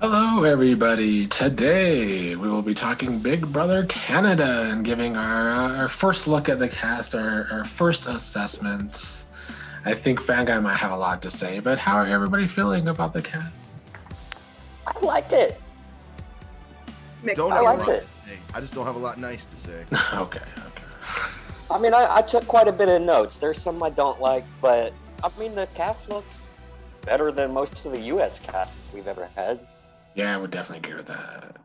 Hello, everybody. Today we will be talking Big Brother Canada and giving our first look at the cast, our first assessments. I think Fanguy might have a lot to say, but how are everybody feeling about the cast? I like it. I like it. I just don't have a lot nice to say. Okay. I mean, I took quite a bit of notes. There's some I don't like, but I mean, the cast looks better than most of the U.S. casts we've ever had. Yeah, I would definitely agree with that.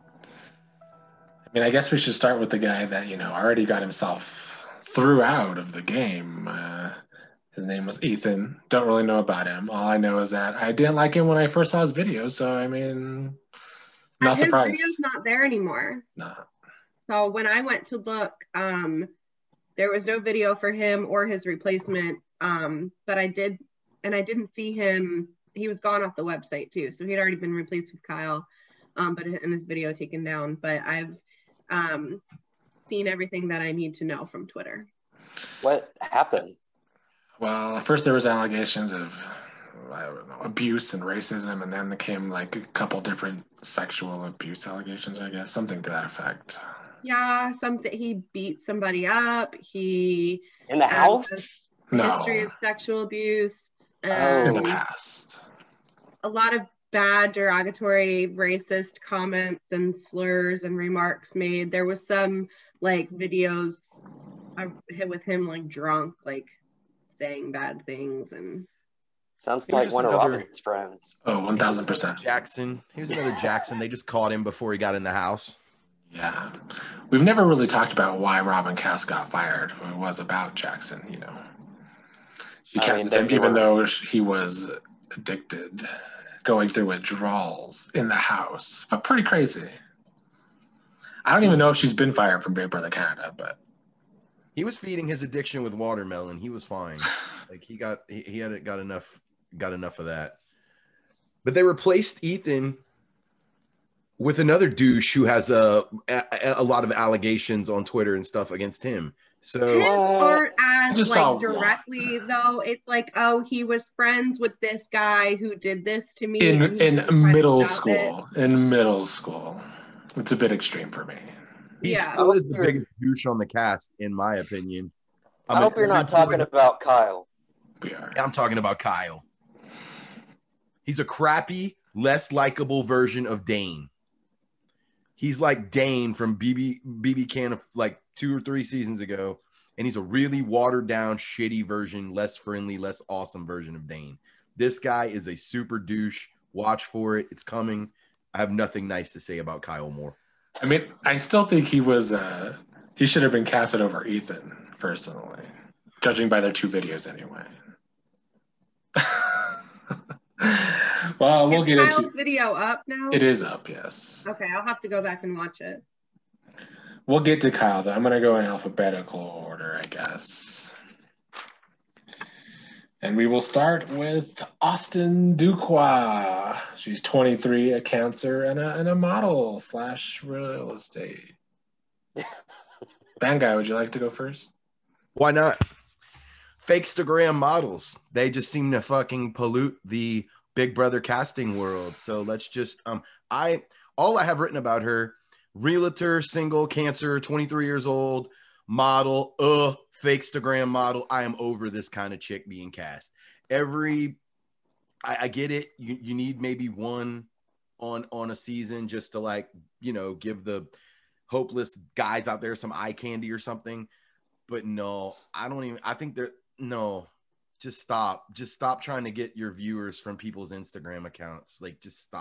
I mean, I guess we should start with the guy that, already got himself threw out of the game. His name was Ethan. Don't really know about him. All I know is that I didn't like him when I first saw his video, so I mean, not surprised. His video's not there anymore. No. So when I went to look, there was no video for him or his replacement. But I didn't see him. He was gone off the website too. So he'd already been replaced with Kyle, but in his video taken down. But I've seen everything that I need to know from Twitter. What happened? Well, first there was allegations of, I don't know, abuse and racism, and then there came like a couple different sexual abuse allegations, I guess, something to that effect. Yeah, he beat somebody up. He in the house? History of sexual abuse. In the past. A lot of bad, derogatory, racist comments and slurs and remarks made. There was some like videos with him like drunk, like saying bad things, and sounds like one of Robert's friends. Oh, 1000%. Jackson. He was another Jackson. They just caught him before he got in the house. Yeah. We've never really talked about why Robin Cass got fired. It was about Jackson, She casted him even though he was addicted, going through withdrawals in the house. But pretty crazy. I don't even know if she's been fired from Big Brother Canada, but he was feeding his addiction with watermelon. He was fine. Like he got enough of that. But they replaced Ethan with another douche who has a lot of allegations on Twitter and stuff against him. So aren't as like directly though. It's like, oh, he was friends with this guy who did this to me in middle school. In middle school, it's a bit extreme for me. He still is the biggest douche on the cast, in my opinion. I hope you're not talking about Kyle. We are. I'm talking about Kyle. He's a crappy, less likable version of Dane. He's like Dane from BB Can like 2 or 3 seasons ago, and he's a really watered down, shitty version, less friendly, less awesome version of Dane. This guy is a super douche. Watch for it. It's coming. I have nothing nice to say about Kyle Moore. I mean, I still think he should have been casted over Ethan, personally, judging by their 2 videos anyway. Well, we'll get into Kyle's video up now. It is up, yes. Okay, I'll have to go back and watch it. We'll get to Kyle, though. I'm going to go in alphabetical order, I guess. And we will start with Austin Duqua. She's 23, a Cancer, and a model / real estate. Fanguy, would you like to go first? Why not? Fakestagram models. They just seem to fucking pollute the Big Brother casting world. So let's just all I have written about her: realtor, single, Cancer, 23 years old, model, Fakestagram model. I am over this kind of chick being cast. I get it. You need maybe one on a season just to like, give the hopeless guys out there some eye candy or something. But no, just stop trying to get your viewers from people's Instagram accounts. Like, just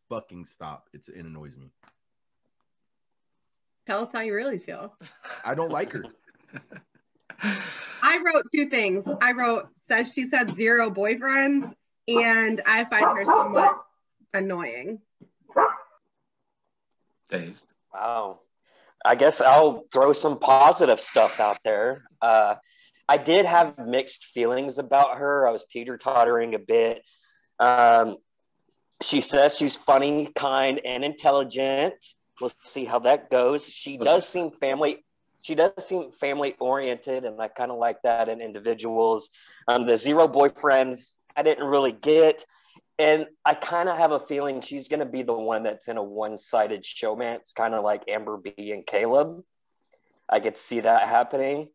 fucking stop. It annoys me. Tell us how you really feel. I don't like her. I wrote 2 things. I wrote, says she's had 0 boyfriends, and I find her somewhat annoying. Dazed. Wow. I guess I'll throw some positive stuff out there. I did have mixed feelings about her. I was teeter-tottering a bit. She says she's funny, kind, and intelligent. We'll see how that goes. She does seem family oriented, and I kind of like that in individuals. The 0 boyfriends I didn't really get. And I kind of have a feeling she's going to be the one that's in a one-sided showmance, kind of like Amber B and Caleb. I could see that happening.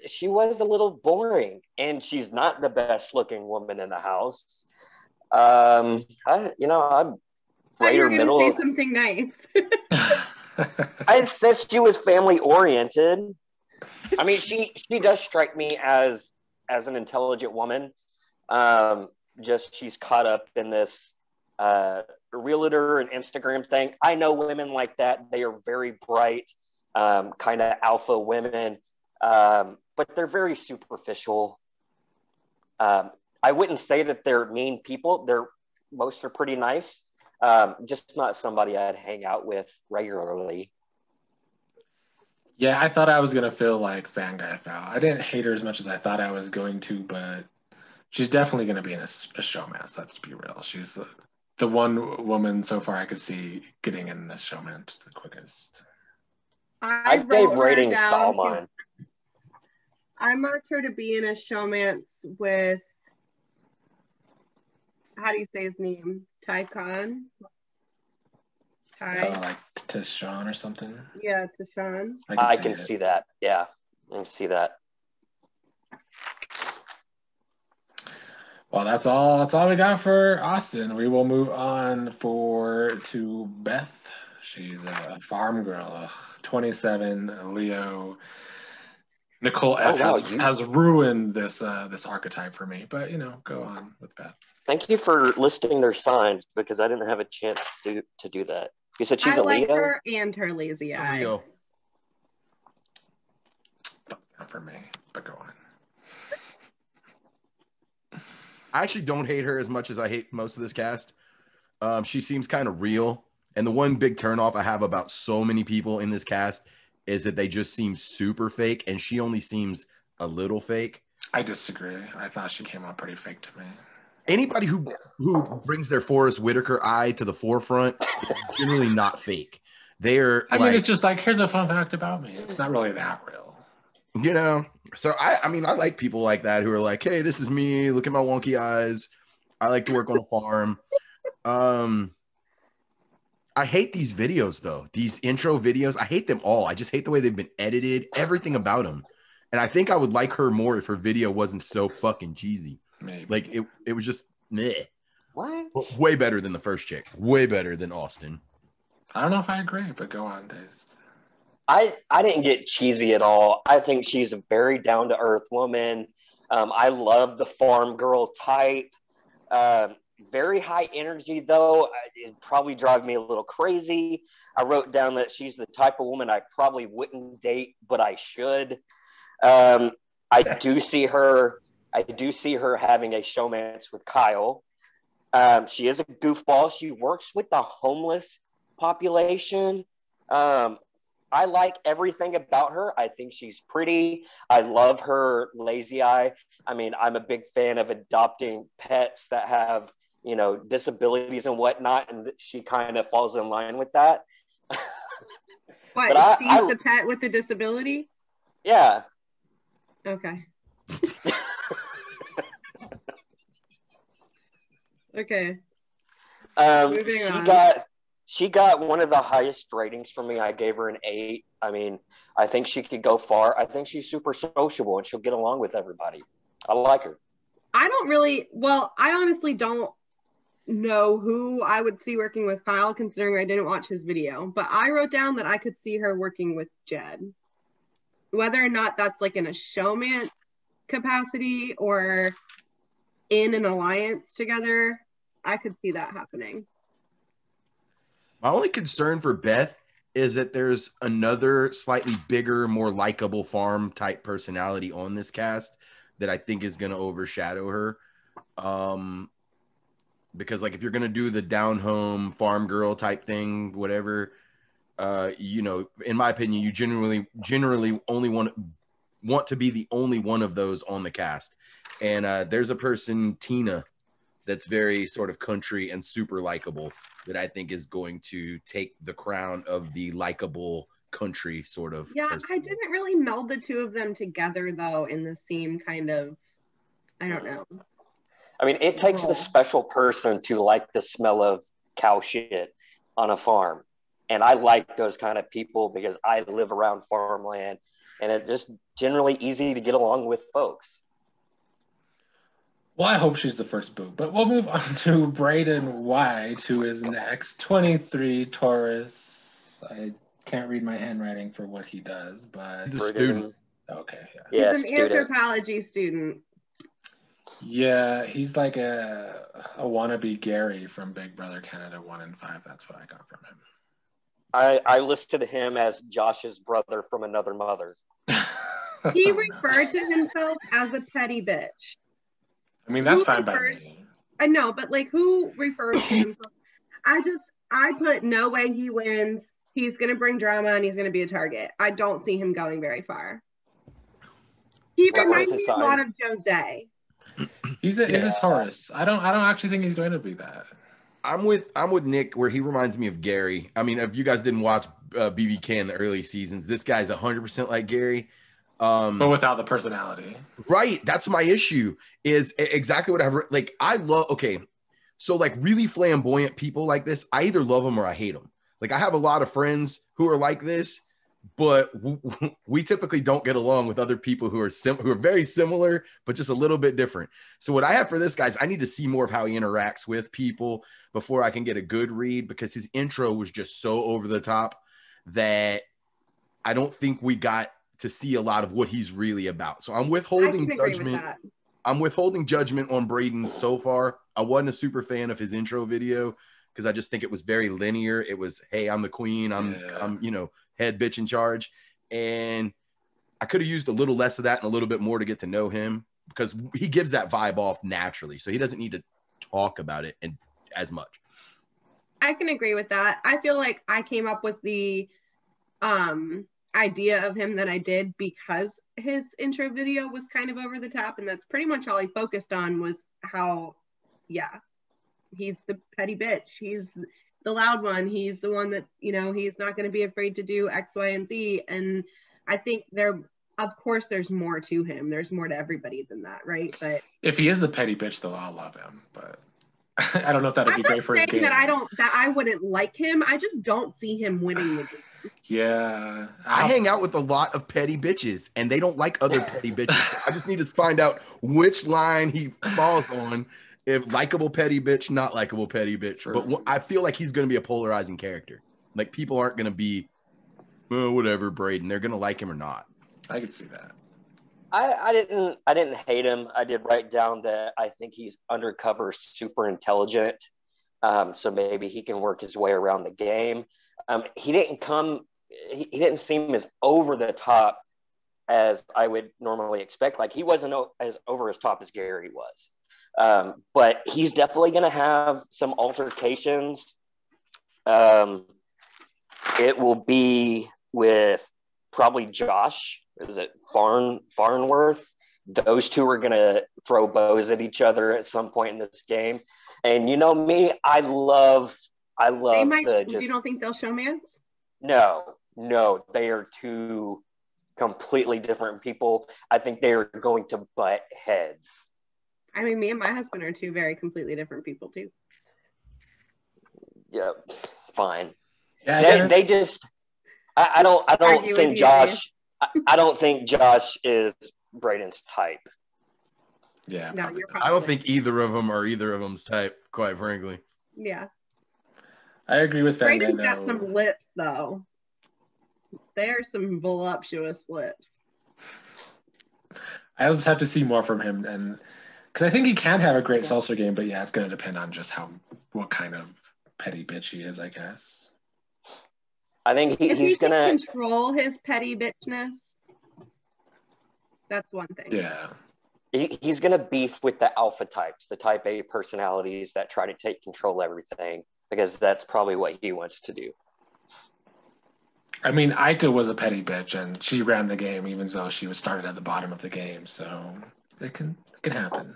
She was a little boring, and she's not the best-looking woman in the house. I'm right or middle. Say something nice. I said she was family-oriented. I mean, she does strike me as an intelligent woman. Just she's caught up in this realtor and Instagram thing. I know women like that. They are very bright, kind of alpha women, but they're very superficial. I wouldn't say that they're mean people. Most are pretty nice. Just not somebody I'd hang out with regularly. Yeah, I thought I was going to feel like Fanguy Foul. I didn't hate her as much as I thought I was going to, but she's definitely going to be in a showmance. Let's be real. She's the one woman so far I could see getting in the showmance the quickest. I gave ratings to all mine. I marked her to be in a showmance with, how do you say his name? Tycon? Like Tashawn or something? Yeah, Tashawn. I can see that. Yeah, I can see that. Well, that's all we got for Austin. We will move on to Beth. She's a farm girl, 27, Leo. Nicole F has ruined this archetype for me, but go on with Beth. Thank you for listing their signs because I didn't have a chance to do that. You said she's a Leo? I like her and her lazy eye. Leo. Not for me, but go on. I actually don't hate her as much as I hate most of this cast. She seems kind of real. And the one big turnoff I have about so many people in this cast is that they just seem super fake, and she only seems a little fake. I disagree. I thought she came out pretty fake to me. Anybody who brings their Forrest Whitaker eye to the forefront is generally not fake. They're I mean, it's just like, here's a fun fact about me. It's not really that real. So I mean, I like people like that who are like, hey, this is me. Look at my wonky eyes. I like to work on a farm. I hate these videos, though. These intro videos. I hate them all. I just hate the way they've been edited. Everything about them. And I think I would like her more if her video wasn't so fucking cheesy. Maybe. Like, it was just meh. What? Way better than the first chick. Way better than Austin. I don't know if I agree, but go on, Daze. I didn't get cheesy at all. I think she's a very down-to-earth woman. I love the farm girl type. Very high energy, though. It'd probably drive me a little crazy. I wrote down that she's the type of woman I probably wouldn't date, but I should. I do see her having a showmance with Kyle. She is a goofball. She works with the homeless population. I like everything about her. I think she's pretty. I love her lazy eye. I mean, I'm a big fan of adopting pets that have, disabilities and whatnot, and she kind of falls in line with that. What, Steve's the pet with the disability? Yeah. Okay. Okay. She got one of the highest ratings for me. I gave her an 8. I mean, I think she could go far. I think she's super sociable and she'll get along with everybody. I like her. I honestly don't know who I would see working with Kyle, considering I didn't watch his video, but I wrote down that I could see her working with Jed. Whether or not that's like in a showman capacity or in an alliance together, I could see that happening. My only concern for Beth is that there's another slightly bigger, more likable farm type personality on this cast that I think is going to overshadow her. Because like if you're going to do the down home farm girl type thing, whatever, in my opinion, you generally only want to be the only one of those on the cast. And there's a person, Tina, that's very sort of country and super likable that I think is going to take the crown of the likable country sort of person. I didn't really meld the two of them together though in the same kind of, I don't know. I mean, it takes a special person to like the smell of cow shit on a farm. And I like those kind of people because I live around farmland and it's just generally easy to get along with folks. Well, I hope she's the first boo. But we'll move on to Braden White, who is next. 23 Taurus. I can't read my handwriting for what he does, but... He's a student. Okay, yeah. He's an anthropology student. Yeah, he's like a wannabe Gary from Big Brother Canada 1 and 5. That's what I got from him. I listed him as Josh's brother from another mother. He referred to himself as a petty bitch. I mean, that's fine by me. I know, but like, who refers to himself? I put no way he wins. He's going to bring drama and he's going to be a target. I don't see him going very far. He reminds me a lot of Jose. He's a Taurus. I don't actually think he's going to be that. I'm with Nick where he reminds me of Gary. I mean, if you guys didn't watch BBK in the early seasons, this guy's 100% like Gary. But without the personality. Right. That's my issue is exactly what I love. Okay. So like really flamboyant people like this, I either love them or I hate them. Like I have a lot of friends who are like this, but we typically don't get along with other people who are very similar, but just a little bit different. So what I have for this, guys, I need to see more of how he interacts with people before I can get a good read, because his intro was just so over the top that I don't think we got to see a lot of what he's really about. So I'm withholding judgment. I'm withholding judgment on Braden so far. I wasn't a super fan of his intro video because I just think it was very linear. It was, hey, I'm the queen. I'm head bitch in charge. And I could have used a little less of that and a little bit more to get to know him, because he gives that vibe off naturally. So he doesn't need to talk about it as much. I can agree with that. I feel like I came up with the idea of him that I did because his intro video was kind of over the top, and that's pretty much all he focused on was how, he's the petty bitch. He's the loud one. He's the one that, he's not going to be afraid to do X, Y, and Z. And I think of course, there's more to him. There's more to everybody than that, right? But if he is the petty bitch, though, I'll love him. But I don't know if that'd be great for his game. That I wouldn't like him. I just don't see him winning the game. Yeah. I hang out with a lot of petty bitches, and they don't like other petty bitches. I just need to find out which line he falls on. If likable petty bitch, not likable petty bitch. Sure. But I feel like he's going to be a polarizing character. Like people aren't going to be, whatever, Braden. They're going to like him or not. I could see that. I didn't hate him. I did write down that I think he's undercover super intelligent. So maybe he can work his way around the game. He didn't seem as over the top as I would normally expect. Like he wasn't as over as top as Gary was. But he's definitely going to have some altercations. It will be with probably Josh. Is it Farnworth? Those two are going to throw bows at each other at some point in this game. And you know me, I love. You don't think they'll showmance? No, they are two completely different people. I think they are going to butt heads. I mean, me and my husband are two very completely different people too. Yep, fine. Yeah, they just. I don't think Josh. I don't think Josh is Braden's type. Yeah, no, I don't think either of them are either of them's type, quite frankly. Yeah, I agree with that. Braden's got some lips, though. There's some voluptuous lips. I just have to see more from him, and because I think he can have a great salsa game, but it's going to depend on just what kind of petty bitch he is, I guess. I think he's going to control his petty bitchness. That's one thing. Yeah. He's going to beef with the alpha types, the type A personalities that try to take control of everything, because that's probably what he wants to do. I mean, Aika was a petty bitch, and she ran the game, even though she was started at the bottom of the game. So it can happen.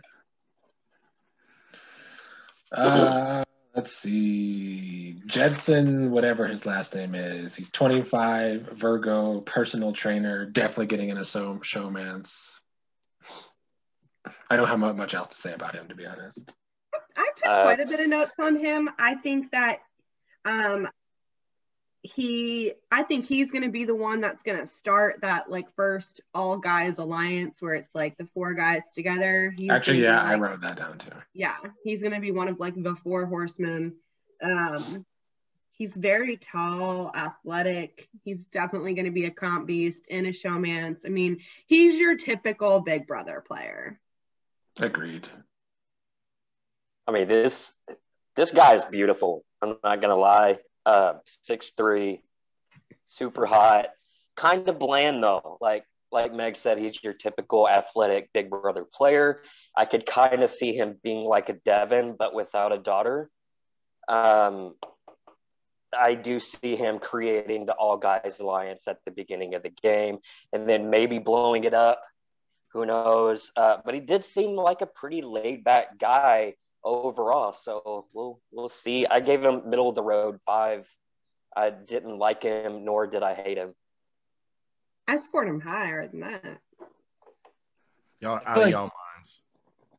Let's see. Jedson, whatever his last name is. He's 25, Virgo, personal trainer, definitely getting into showmance. I don't have much else to say about him, to be honest. I took quite a bit of notes on him. I think that I think he's going to be the one that's going to start that like first all guys alliance where it's like the 4 guys together. Actually, yeah, I wrote that down too. Yeah, he's going to be one of like the 4 horsemen. He's very tall, athletic. He's definitely going to be a comp beast and a showmance. I mean, he's your typical Big Brother player. Agreed. I mean, this guy is beautiful. I'm not going to lie. 6'3", super hot, kind of bland though. Like Meg said, he's your typical athletic Big Brother player. I could kind of see him being like a Devin, but without a daughter. I do see him creating the All Guys Alliance at the beginning of the game, and then maybe blowing it up. Who knows? But he did seem like a pretty laid back guy overall, so we'll see. I gave him middle of the road 5. I didn't like him, nor did I hate him. I scored him higher than that. Y'all out of y'all minds.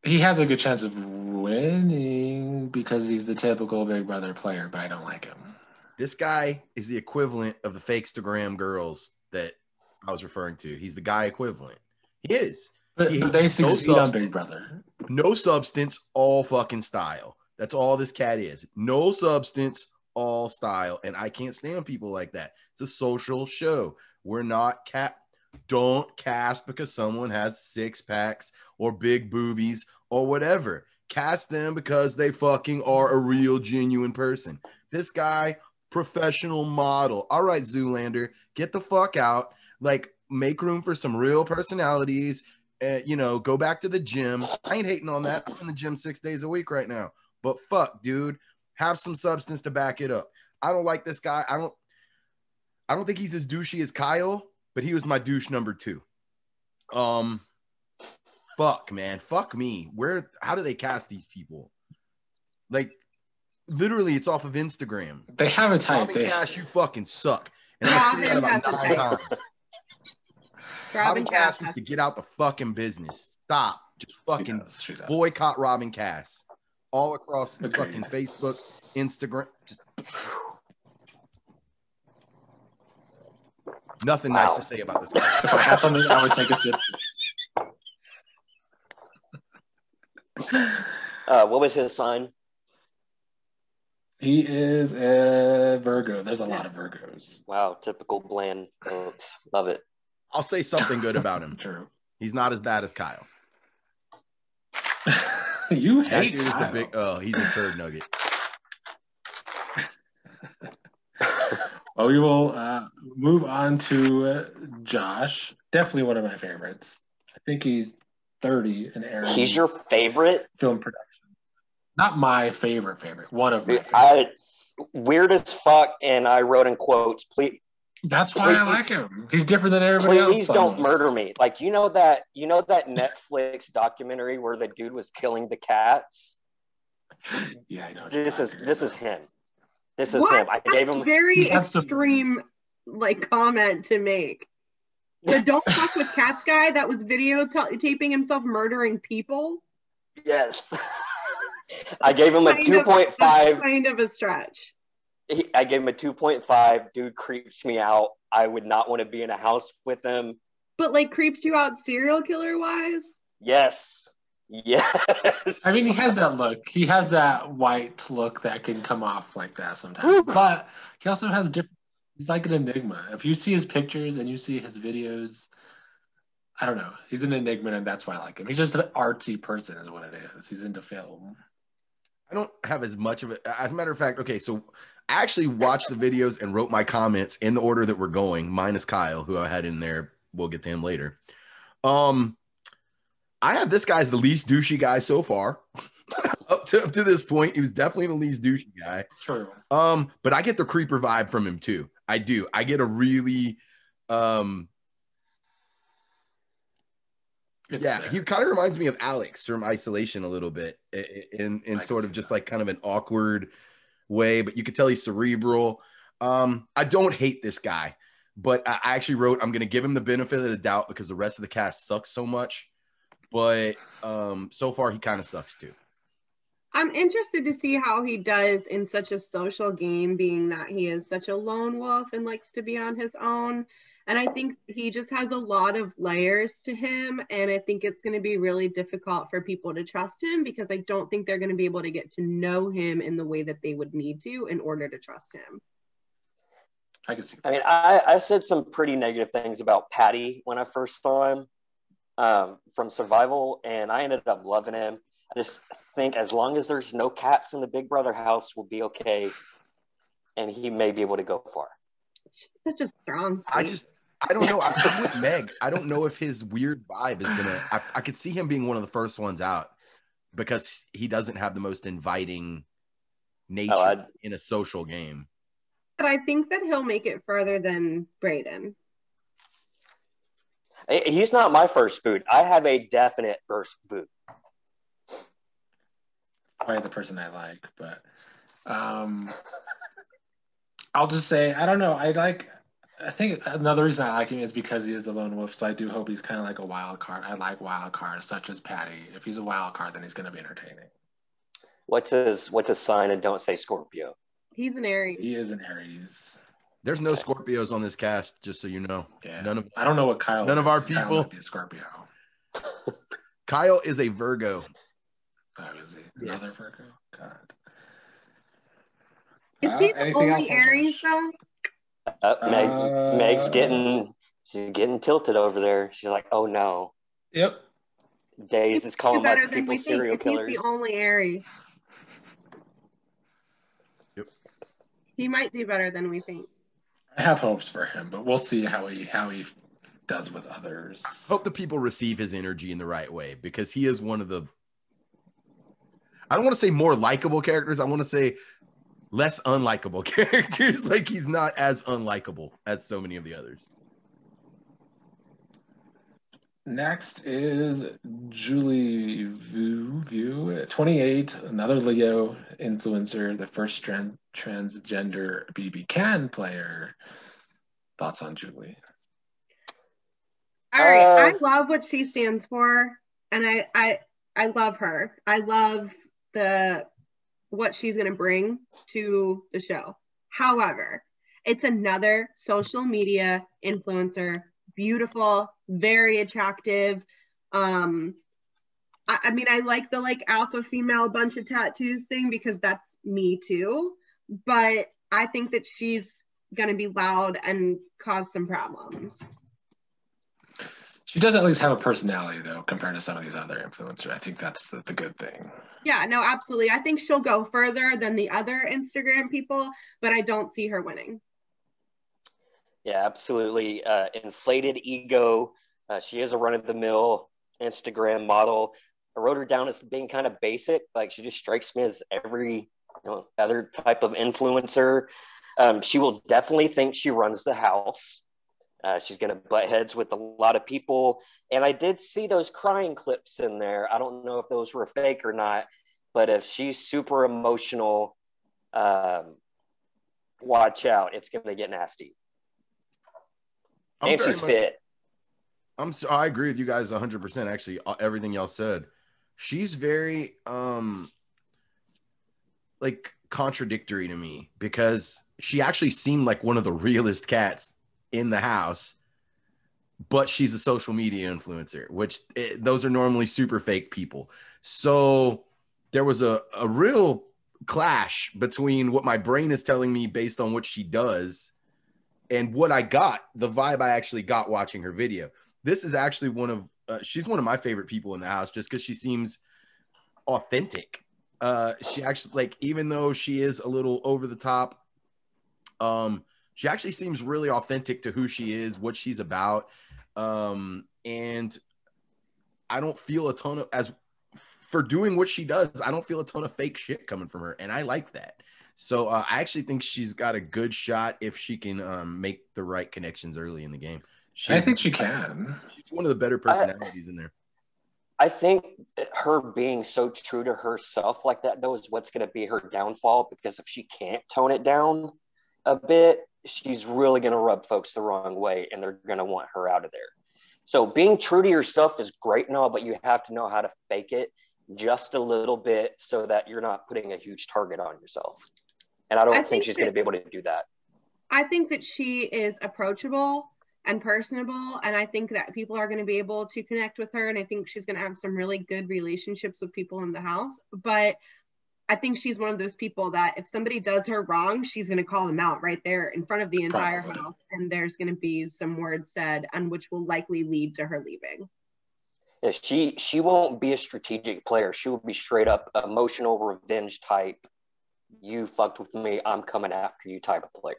He has a good chance of winning because he's the typical Big Brother player, but I don't like him. This guy is the equivalent of the Fakestagram girls that I was referring to. He's the guy equivalent. He is. But they succeed on Big Brother. No substance, all fucking style. That's all this cat is. No substance, all style. And I can't stand people like that. It's a social show. We're not don't cast because someone has 6 packs or big boobies or whatever. Cast them because they fucking are a real, genuine person. This guy, professional model. All right, Zoolander, get the fuck out. Like, make room for some real personalities. Go back to the gym. I ain't hating on that. I'm in the gym 6 days a week right now. But fuck, dude, have some substance to back it up. I don't like this guy. I don't think he's as douchey as Kyle, but he was my douche number 2. Fuck, man. Fuck me. How do they cast these people? Like, literally, it's off of Instagram. They have a type. Robin Cash, you fucking suck. And I say that about 9 times. Robin Cass needs to get out the fucking business. Stop. Just fucking boycott Robin Cass. All across the fucking Facebook, Instagram. Nothing nice to say about this guy. If I had something, I would take a sip. What was his sign? He is a Virgo. There's a lot of Virgos. Wow, typical bland folks. Love it. I'll say something good about him. True. He's not as bad as Kyle. You that hate dude is Kyle. the big. He's a turd nugget. Well, we will move on to Josh. Definitely one of my favorites. I think he's 30 in Aries. He's your favorite? Film production. Not my favorite. One of my favorites. Weird as fuck, and I wrote in quotes, please. That's why I like him. He's different than everybody else. Please don't murder me. Like, you know that Netflix documentary where the dude was killing the cats? Yeah, I know. This is him. This is him. I gave him very extreme comment to make. The don't fuck with cats guy that was videotaping himself murdering people. Yes. I gave him a 2.5. Kind of a stretch. I gave him a 2.5. Dude creeps me out. I would not want to be in a house with him. But creeps you out serial killer wise? Yes. Yes. I mean, he has that look. He has that white look that can come off like that sometimes. But he also has different. He's like an enigma. If you see his pictures and you see his videos, I don't know. He's an enigma, and that's why I like him. He's just an artsy person, is what it is. He's into film. I don't have as much of it. As a matter of fact, okay, so I actually watched the videos and wrote my comments in the order that we're going, minus Kyle, who I had in there. We'll get to him later. I have this guy as the least douchey guy so far. up to this point, he was definitely the least douchey guy. True. But I get the creeper vibe from him too. I do. I get a really he kind of reminds me of Alex from Isolation a little bit in sort of just like kind of an awkward way, but you could tell he's cerebral. I don't hate this guy, but I actually wrote, I'm going to give him the benefit of the doubt because the rest of the cast sucks so much. but so far he kind of sucks too. I'm interested to see how he does in such a social game, being that he is such a lone wolf and likes to be on his own. And I think he just has a lot of layers to him. And I think it's going to be really difficult for people to trust him, because I don't think they're going to be able to get to know him in the way that they would need to in order to trust him. I can see. I mean, I said some pretty negative things about Patty when I first saw him from Survival, and I ended up loving him. I just think as long as there's no cats in the Big Brother house, we'll be okay, and he may be able to go far. It's such a strong state. I don't know. I'm with Meg. I don't know if his weird vibe is gonna. I could see him being one of the first ones out because he doesn't have the most inviting nature in a social game. But I think that he'll make it further than Brayden. He's not my first boot. I have a definite first boot. Probably the person I like, but I'll just say, I don't know. I think another reason I like him is because he is the lone wolf, so I do hope he's kind of like a wild card. I like wild cards, such as Patty. If he's a wild card, then he's going to be entertaining. What's his sign, and don't say Scorpio? He's an Aries. He is an Aries. There's no Scorpios on this cast, just so you know. Yeah. I don't know what Kyle None is. of our Kyle people. might be a Scorpio. Kyle is a Virgo. Oh, is he? Another Virgo? God. Is he the only Aries, though? Meg's getting tilted over there. She's like, oh no. Yep. Days is calling my people serial killers. He's the only Aries. Yep. He might do better than we think. I have hopes for him, but we'll see how he does with others. Hope the people receive his energy in the right way, because he is one of the, I don't want to say more likable characters. I want to say less unlikable characters. Like, he's not as unlikable as so many of the others. Next is Julie Vu, 28, another Leo influencer, the first transgender BB Can player. Thoughts on Julie? All right, I love what she stands for, and I love her. I love what she's going to bring to the show. However, it's another social media influencer, beautiful, very attractive. I mean, I like the alpha female bunch of tattoos thing because that's me too, but I think that she's going to be loud and cause some problems. She does at least have a personality, though, compared to some of these other influencers. I think that's the good thing. Yeah, no, absolutely. I think she'll go further than the other Instagram people, but I don't see her winning. Yeah, absolutely. Inflated ego. She is a run-of-the-mill Instagram model. I wrote her down as being kind of basic. Like, she just strikes me as every other type of influencer. She will definitely think she runs the house. She's going to butt heads with a lot of people. And I did see those crying clips in there. I don't know if those were fake or not, but if she's super emotional, watch out. It's going to get nasty. And she's fit. I agree with you guys 100%. Actually, everything y'all said. She's very contradictory to me, because she actually seemed like one of the realest cats in the house, but she's a social media influencer, which those are normally super fake people. So there was a real clash between what my brain is telling me based on what she does and what I got, the vibe I actually got watching her video. This is actually she's one of my favorite people in the house, just because she seems authentic. She actually, even though she is a little over the top, she actually seems really authentic to who she is, what she's about. And I don't feel for doing what she does, I don't feel a ton of fake shit coming from her. And I like that. So I actually think she's got a good shot if she can make the right connections early in the game. I think she can. She's one of the better personalities in there. I think her being so true to herself like that, though, is what's going to be her downfall, because if she can't tone it down a bit, she's really going to rub folks the wrong way, and they're going to want her out of there. So being true to yourself is great and all, but you have to know how to fake it just a little bit so that you're not putting a huge target on yourself. And I don't think she's going to be able to do that. I think that she is approachable and personable, and I think that people are going to be able to connect with her, and I think she's going to have some really good relationships with people in the house. But I think she's one of those people that if somebody does her wrong, she's going to call them out right there in front of the entire house, and there's going to be some words said, and which will likely lead to her leaving. Yeah, she won't be a strategic player. She will be straight up emotional revenge type. You fucked with me, I'm coming after you type of player.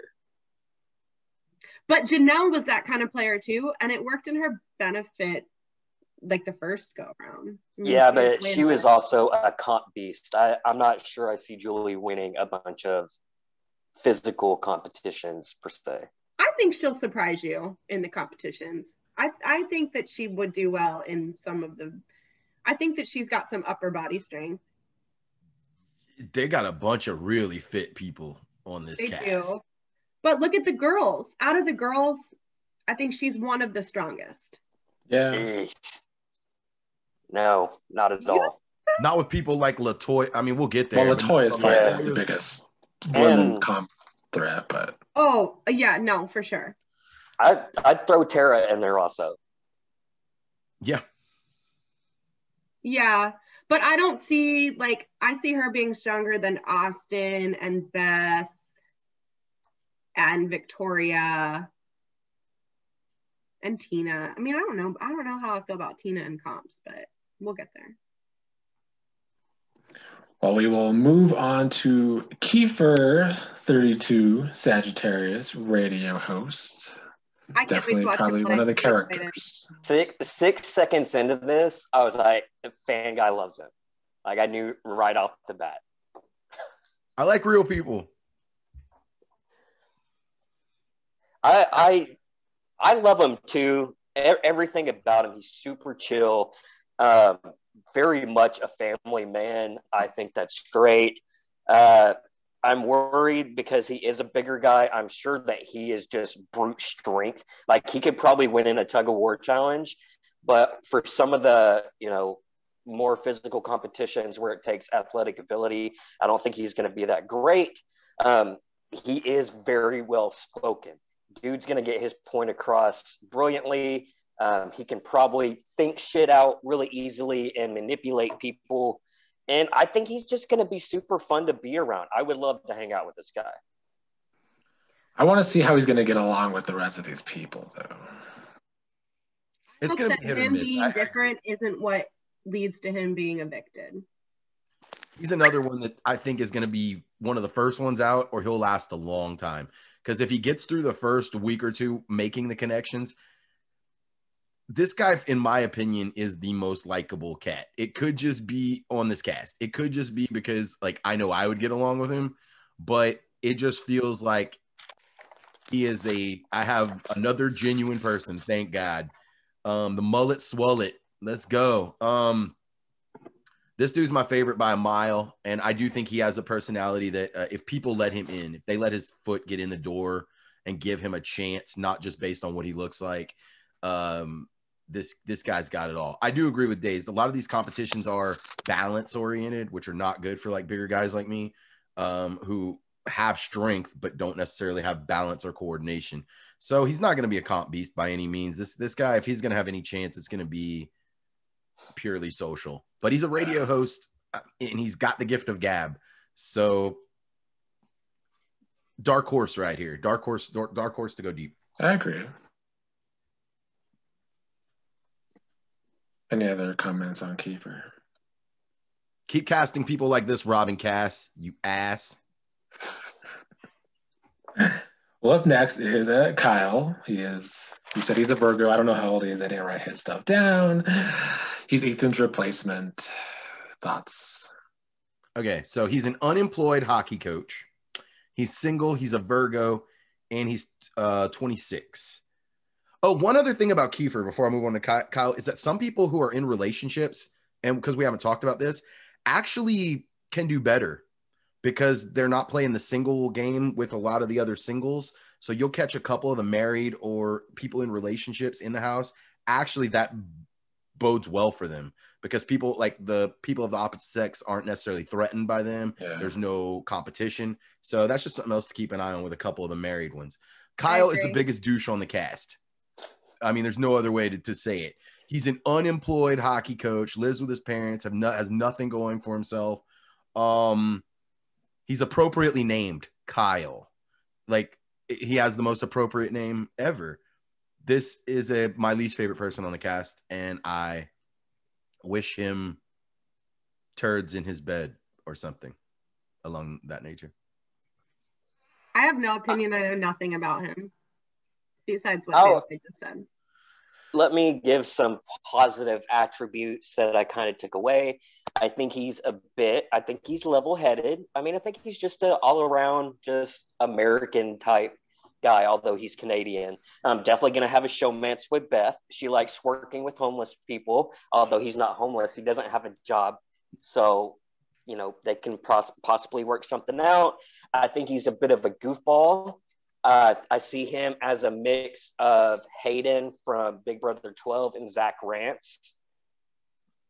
But Janelle was that kind of player too, and it worked in her benefit like the first go around. Yeah, but she was also a comp beast. I'm not sure I see Julie winning a bunch of physical competitions per se. I think she'll surprise you in the competitions. I think that she would do well in some of the. I think that she's got some upper body strength. They got a bunch of really fit people on this cast. Do. But look at the girls. Out of the girls, I think she's one of the strongest. Yeah. No, not at all. Not with people like Latoya. I mean, we'll get there. Well, Latoya is probably the biggest women comp threat, but. Oh, yeah, no, for sure. I'd throw Tara in there also. Yeah. Yeah, but I don't see, I see her being stronger than Austin and Beth and Victoria and Tina. I mean, I don't know how I feel about Tina and comps, but we'll get there. Well, we will move on to Kiefer, 32, Sagittarius, radio host. Definitely probably one of the characters. 6 seconds into this, I was like, the fan guy loves him. Like, I knew right off the bat. I like real people. I love him too. Everything about him, he's super chill. Very much a family man. I think that's great. I'm worried because he is a bigger guy. I'm sure that he is just brute strength. Like, he could probably win in a tug of war challenge, but for some of the, more physical competitions where it takes athletic ability, I don't think he's going to be that great. He is very well spoken. Dude's going to get his point across brilliantly. He can probably think shit out really easily and manipulate people. And I think he's just going to be super fun to be around. I would love to hang out with this guy. I want to see how he's going to get along with the rest of these people, though. It's going to be hit or miss. Being different isn't what leads to him being evicted. He's another one that I think is going to be one of the first ones out, or he'll last a long time. Because if he gets through the first week or two making the connections, this guy, in my opinion, is the most likable cat. It could just be on this cast. It could just be because, I know I would get along with him, but it just feels like I have another genuine person. Thank God. The mullet swullet. Let's go. This dude's my favorite by a mile, and I do think he has a personality that if people let him in, if they let his foot get in the door and give him a chance, not just based on what he looks like, this guy's got it all. I do agree with Days. A lot of these competitions are balance oriented, which are not good for bigger guys like me, who have strength but don't necessarily have balance or coordination. So he's not going to be a comp beast by any means. This guy, if he's going to have any chance, it's going to be purely social. But he's a radio host, and he's got the gift of gab. So dark horse right here. Dark horse to go deep. I agree. Any other comments on Kiefer? Keep casting people like this, Robin Cass, you ass. Well, up next is Kyle. You said he's a Virgo. I don't know how old he is. I didn't write his stuff down. He's Ethan's replacement. Thoughts? Okay, so he's an unemployed hockey coach. He's single. He's a Virgo, and he's 26. Oh, one other thing about Kiefer before I move on to Kyle is that some people who are in relationships, and because we haven't talked about this, actually can do better because they're not playing the single game with a lot of the other singles. So you'll catch a couple of the married or people in relationships in the house actually that bodes well for them because people like the people of the opposite sex aren't necessarily threatened by them. Yeah. There's no competition. So that's just something else to keep an eye on with a couple of the married ones. Kyle is the biggest douche on the cast. I mean, there's no other way to say it. He's an unemployed hockey coach, lives with his parents, has nothing going for himself. He's appropriately named Kyle. Like, he has the most appropriate name ever. This is my least favorite person on the cast, and I wish him turds in his bed or something along that nature. I have no opinion. I know nothing about him besides what they just said. Let me give some positive attributes that I kind of took away. I think he's level-headed. I mean, I think he's just an all-around, just American type guy, although he's Canadian. I'm definitely going to have a showmance with Beth. She likes working with homeless people, although he's not homeless. He doesn't have a job. So, you know, they can possibly work something out. I think he's a bit of a goofball. I see him as a mix of Hayden from Big Brother 12 and Zach Rance.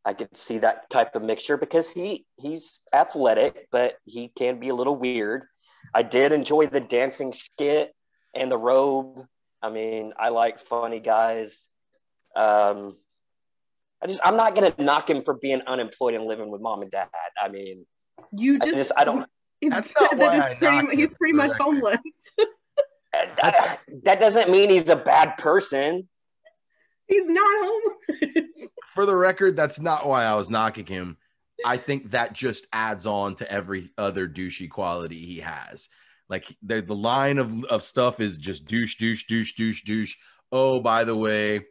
I could see that type of mixture because he's athletic, but he can be a little weird. I did enjoy the dancing skit and the robe. I mean, I like funny guys. I'm not going to knock him for being unemployed and living with mom and dad. I mean, I don't. That's not why he's pretty much homeless. That doesn't mean he's a bad person. He's not homeless. For the record, that's not why I was knocking him. I think that just adds on to every other douchey quality he has. Like the line of stuff is just douche, douche, douche, douche, douche. Oh, by the way,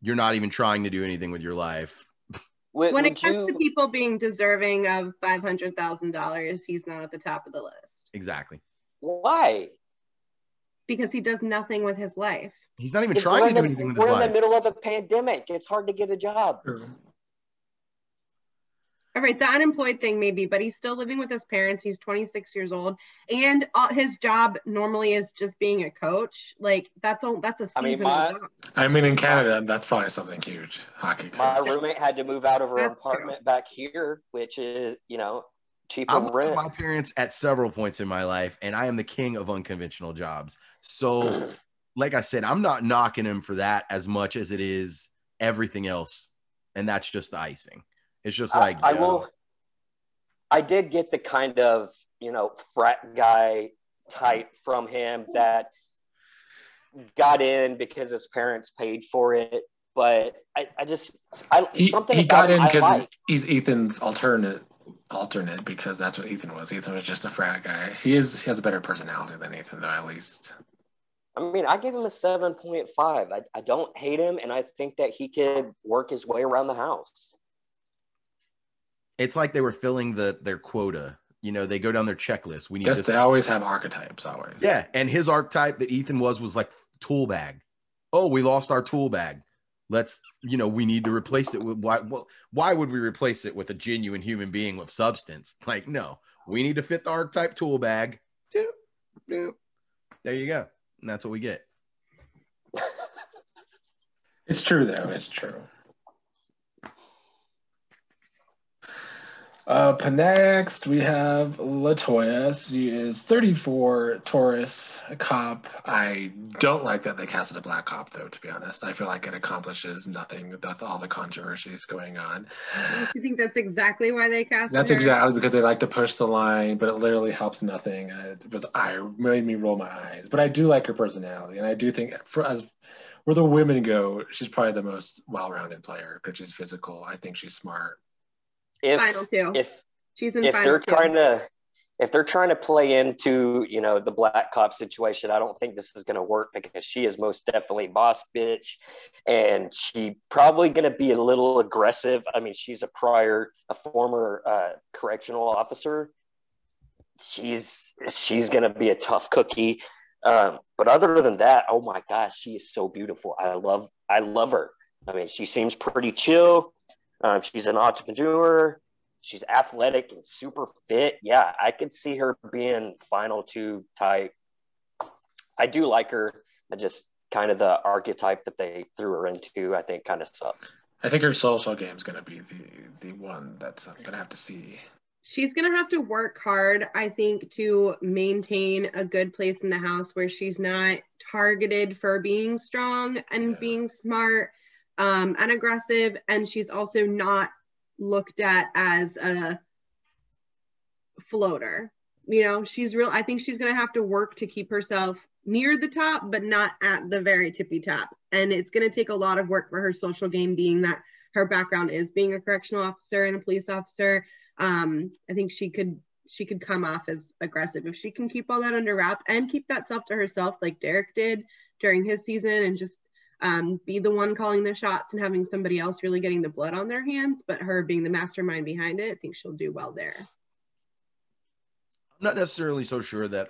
you're not even trying to do anything with your life. When it comes to people being deserving of $500,000, he's not at the top of the list. Exactly. Why? Because he does nothing with his life. He's not even trying to do anything with his life. We're in the middle of a pandemic. It's hard to get a job. All right, the unemployed thing maybe, but he's still living with his parents. He's 26 years old, and his job normally is just being a coach. Like that's a seasonal job. I mean, in Canada, that's probably something huge. Hockey coach. My roommate had to move out of her apartment back here, which is, you know, cheaper I've lived rent. with my parents at several points in my life, and I am the king of unconventional jobs. So, like I said, I'm not knocking him for that as much as it is everything else, and that's just the icing. It's just like I did get the kind of, you know, frat guy type from him that got in because his parents paid for it. But he got in because he's Ethan's alternate because that's what Ethan was. Ethan was just a frat guy. He has a better personality than Ethan, though, at least. I mean, I give him a 7.5. I don't hate him, and I think that he could work his way around the house. It's like they were filling their quota. You know, they go down their checklist. We need this. They always have archetypes, always. Yeah, and his archetype that Ethan was like tool bag. Oh, we lost our tool bag. We need to replace it with why would we replace it with a genuine human being with substance? Like, no, we need to fit the archetype tool bag. Doop, doop. There you go. And that's what we get. It's true, though. It's true. Next, we have Latoya. She is 34, Taurus, a cop. I don't like that they casted a black cop, though, to be honest. I feel like it accomplishes nothing with all the controversies going on. Do you think that's exactly why they casted That's her? exactly because they like to push the line, but it literally helps nothing. It made me roll my eyes. But I do like her personality, and I do think as where the women go, she's probably the most well-rounded player because she's physical. I think she's smart. Final two. If they're trying to play into, you know, the black cop situation, I don't think this is going to work because she is most definitely boss bitch, and she probably going to be a little aggressive. I mean, she's a former correctional officer. She's going to be a tough cookie. But other than that, oh my gosh, she is so beautiful. I love her. I mean, she seems pretty chill. She's an entrepreneur. She's athletic and super fit. Yeah, I could see her being final two type. I do like her. I just kind of the archetype that they threw her into, I think kind of sucks. I think her social game is going to be the one that's I'm going to have to see. She's going to have to work hard, I think, to maintain a good place in the house where she's not targeted for being strong and being smart and aggressive. And she's also not looked at as a floater. You know, I think she's going to have to work to keep herself near the top, but not at the very tippy top. And it's going to take a lot of work for her social game, being that her background is being a correctional officer and a police officer. I think she could come off as aggressive if she can keep all that under wrap and keep that self to herself like Derek did during his season, and just be the one calling the shots and having somebody else really getting the blood on their hands, but her being the mastermind behind it. I think she'll do well there. I'm not necessarily so sure that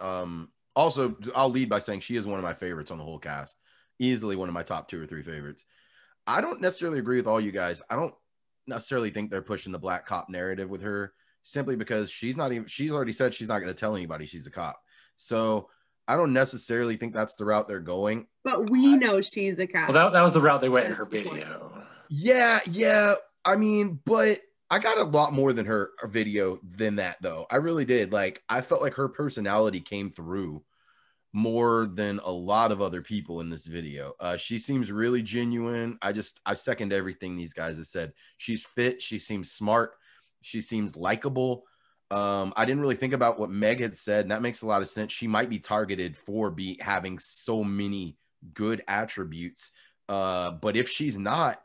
also I'll lead by saying she is one of my favorites on the whole cast, easily one of my top 2 or 3 favorites. I don't necessarily agree with all you guys. I don't necessarily think they're pushing the black cop narrative with her, simply because she's already said she's not going to tell anybody she's a cop. So I don't necessarily think that's the route they're going. But we know she's a cop. Well, that was the route they went in her video. Yeah. I mean, but I got a lot more than her video than that, though. I really did. Like, I felt like her personality came through more than a lot of other people in this video. She seems really genuine. I second everything these guys have said. She's fit. She seems smart. She seems likable. I didn't really think about what Meg had said, and that makes a lot of sense. She might be targeted for having so many good attributes. But if she's not,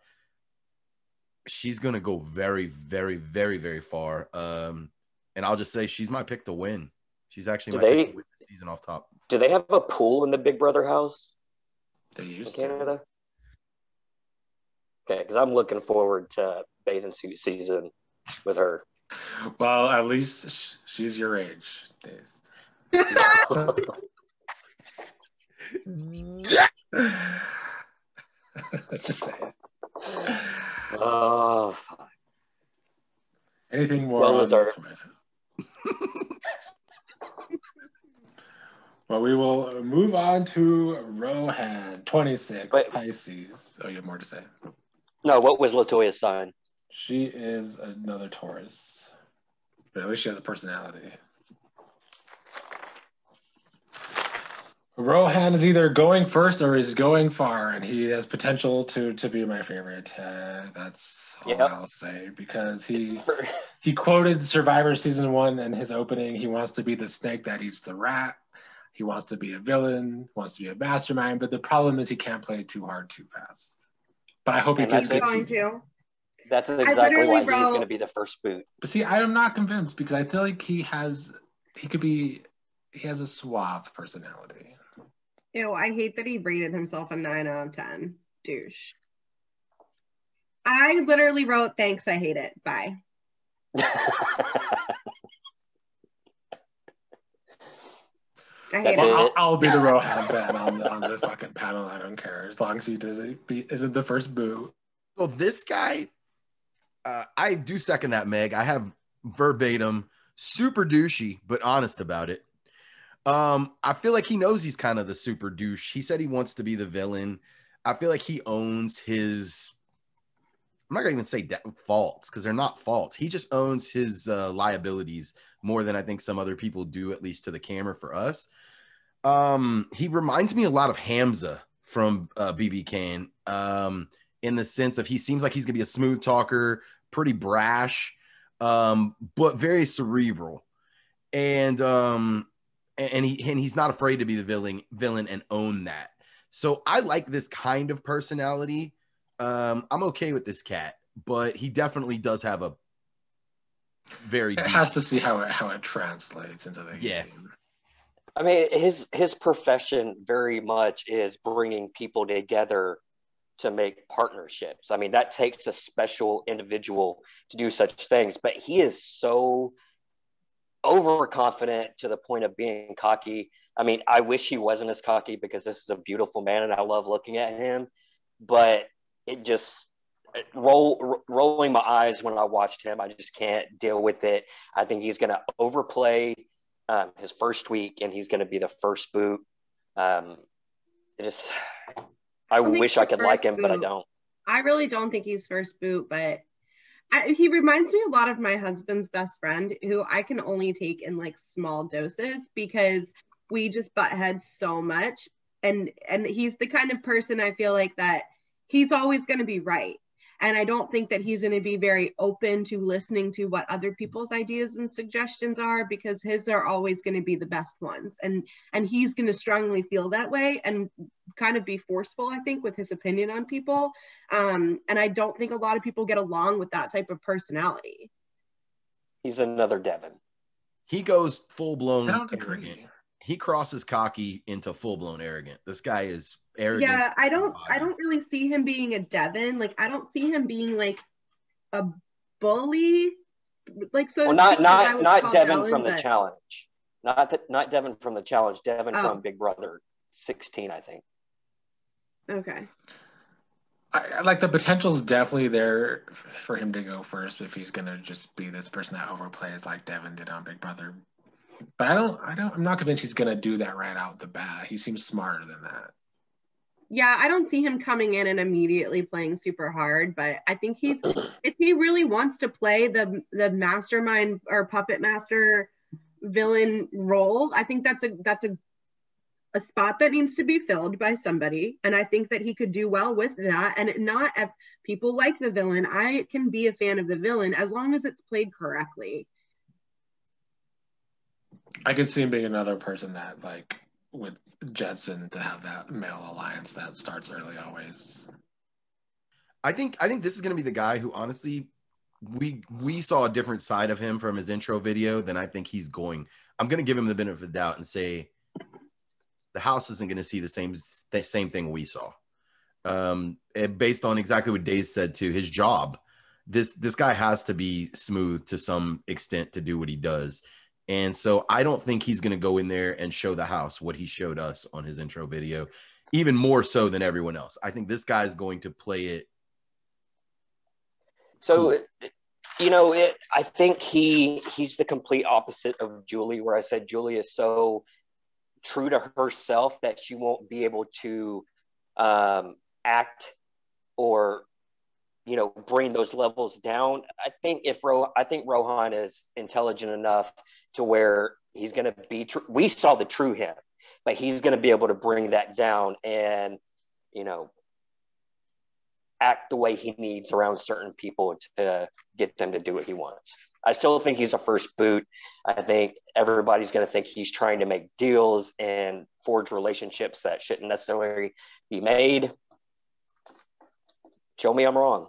she's going to go very, very, very, very far. And I'll just say she's my pick to win. She's actually my pick to win the season off top. Do they have a pool in the Big Brother house? They used in Canada? Okay, because I'm looking forward to bathing suit season with her. Well, at least she's your age, Days. Let's just say it. Oh, anything more? Well deserved. Well, we will move on to Rohan, 26, Pisces. Oh, you have more to say? No, what was Latoya's sign? She is another Taurus. But at least she has a personality. Rohan is either going first or is going far, and he has potential to be my favorite. That's all I'll say, because he quoted Survivor Season 1 in his opening. He wants to be the snake that eats the rat. He wants to be a villain, wants to be a mastermind, but the problem is he can't play too hard too fast. But I hope he gets going to. That's exactly why he's going to be the first boot. But see, I am not convinced, because I feel like he has a suave personality. Ew, I hate that he rated himself a 9 out of 10. Douche. I literally wrote, thanks, I hate it. Bye. I hate it. I'll be the Rohan fan on the fucking panel. I don't care, as long as he isn't the first boo. So this guy, I do second that, Meg. I have verbatim, super douchey, but honest about it. I feel like he knows he's kind of the super douche. He said he wants to be the villain. I feel like he owns his, I'm not gonna even say faults, because they're not faults. He just owns his liabilities more than I think some other people do, at least to the camera for us. He reminds me a lot of Hamza from BB Can, in the sense of he seems like he's gonna be a smooth talker, pretty brash, but very cerebral, and he's not afraid to be the villain and own that. So I like this kind of personality. I'm okay with this cat, but he definitely does have a very. It has to see how it translates into the game. I mean, his profession very much is bringing people together to make partnerships. I mean, that takes a special individual to do such things, but he is so overconfident to the point of being cocky. I mean, I wish he wasn't as cocky, because this is a beautiful man and I love looking at him, but it just rolling my eyes when I watched him. I just can't deal with it. I think he's going to overplay his first week, and he's going to be the first boot. I wish I could like him, but I don't. I really don't think he's first boot, but he reminds me a lot of my husband's best friend, who I can only take in like small doses because we just butt heads so much. And he's the kind of person I feel like that he's always going to be right. And I don't think that he's going to be very open to listening to what other people's ideas and suggestions are, because his are always going to be the best ones. And he's going to strongly feel that way and kind of be forceful, I think, with his opinion on people. And I don't think a lot of people get along with that type of personality. He's another Devin. He goes full-blown I don't arrogant. agree. He crosses cocky into full-blown arrogant. This guy is arrogant. Yeah, I don't really see him being a Devin. Like, I don't see him being like a bully. Like, so well, not Devin from the challenge. Not Devin from the challenge. Devin from Big Brother 16, I think. Okay. I like the potential's definitely there for him to go first if he's gonna just be this person that overplays like Devin did on Big Brother. But I'm not convinced he's gonna do that right out the bat. He seems smarter than that. Yeah, I don't see him coming in and immediately playing super hard, but I think if he really wants to play the mastermind or puppet master villain role, I think that's a spot that needs to be filled by somebody. And I think that he could do well with that. And not if people like the villain, I can be a fan of the villain as long as it's played correctly. I could see him being another person that, like, with Jetson, to have that male alliance that starts early always. I think this is going to be the guy who, honestly, we saw a different side of him from his intro video than I think he's going. I'm going to give him the benefit of the doubt and say the house isn't going to see the same thing we saw. Based on exactly what Daze said to his job, this guy has to be smooth to some extent to do what he does. And so I don't think he's going to go in there and show the house what he showed us on his intro video, even more so than everyone else. I think this guy is going to play it. So, cool. I think he's the complete opposite of Julie, where I said Julie is so true to herself that she won't be able to act or bring those levels down. I think Rohan is intelligent enough to where he's going to be true. We saw the true him, but he's going to be able to bring that down and act the way he needs around certain people to get them to do what he wants. I still think he's a first boot. I think everybody's going to think he's trying to make deals and forge relationships that shouldn't necessarily be made. Show me I'm wrong.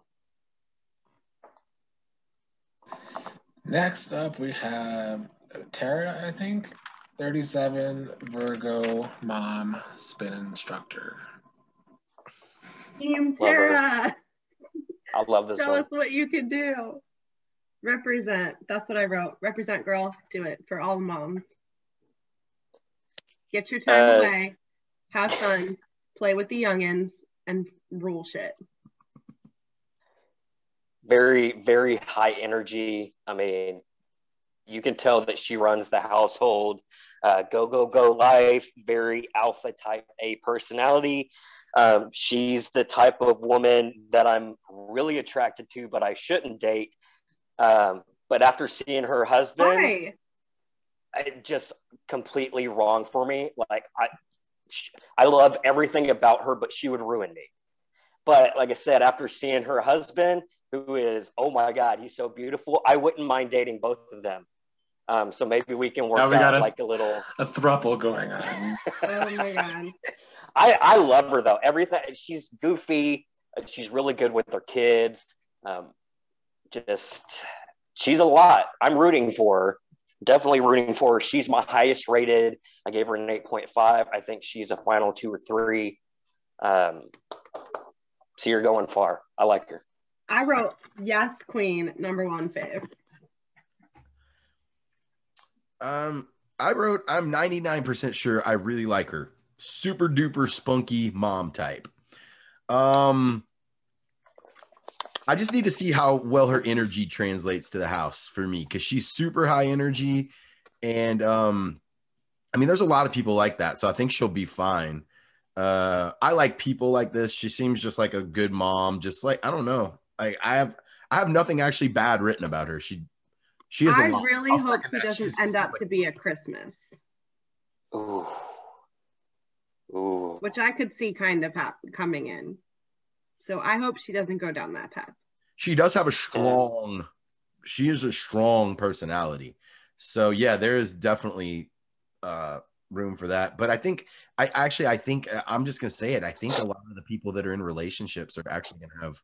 Next up, we have Tara, I think, 37, Virgo, mom, spin instructor. Team Tara. I love this Tell one. us what you can do. Represent. That's what I wrote. Represent, girl. Do it for all the moms. Get your time away. Have fun. Play with the youngins and rule shit. Very, very high energy. I mean, you can tell that she runs the household. Go life. Very alpha type A personality. She's the type of woman that I'm really attracted to, but I shouldn't date. But after seeing her husband, it just completely wrong for me. Like I love everything about her, but she would ruin me. But like I said, after seeing her husband, who is, oh my God, he's so beautiful, I wouldn't mind dating both of them. So maybe we can work out like a throuple going on. Oh my God. I love her though. Everything, she's goofy. She's really good with her kids. She's a lot. I'm rooting for her. Definitely rooting for her. She's my highest rated. I gave her an 8.5. I think she's a final 2 or 3. So you're going far. I like her. I wrote, yes, queen, number 1 fave. I wrote, I'm 99% sure I really like her. Super duper spunky mom type. I just need to see how well her energy translates to the house for me, because she's super high energy. And I mean, there's a lot of people like that. So I think she'll be fine. I like people like this. She seems just like a good mom. Just like, I don't know. I have nothing actually bad written about her. She is a I lot. really I'll hope second she that. doesn't end up to be a Christmas, Ooh. Ooh. which I could see kind of coming in. So I hope she doesn't go down that path. She does have she is a strong personality. So yeah, there is definitely room for that. But I think I'm just gonna say it. I think a lot of the people that are in relationships are actually gonna have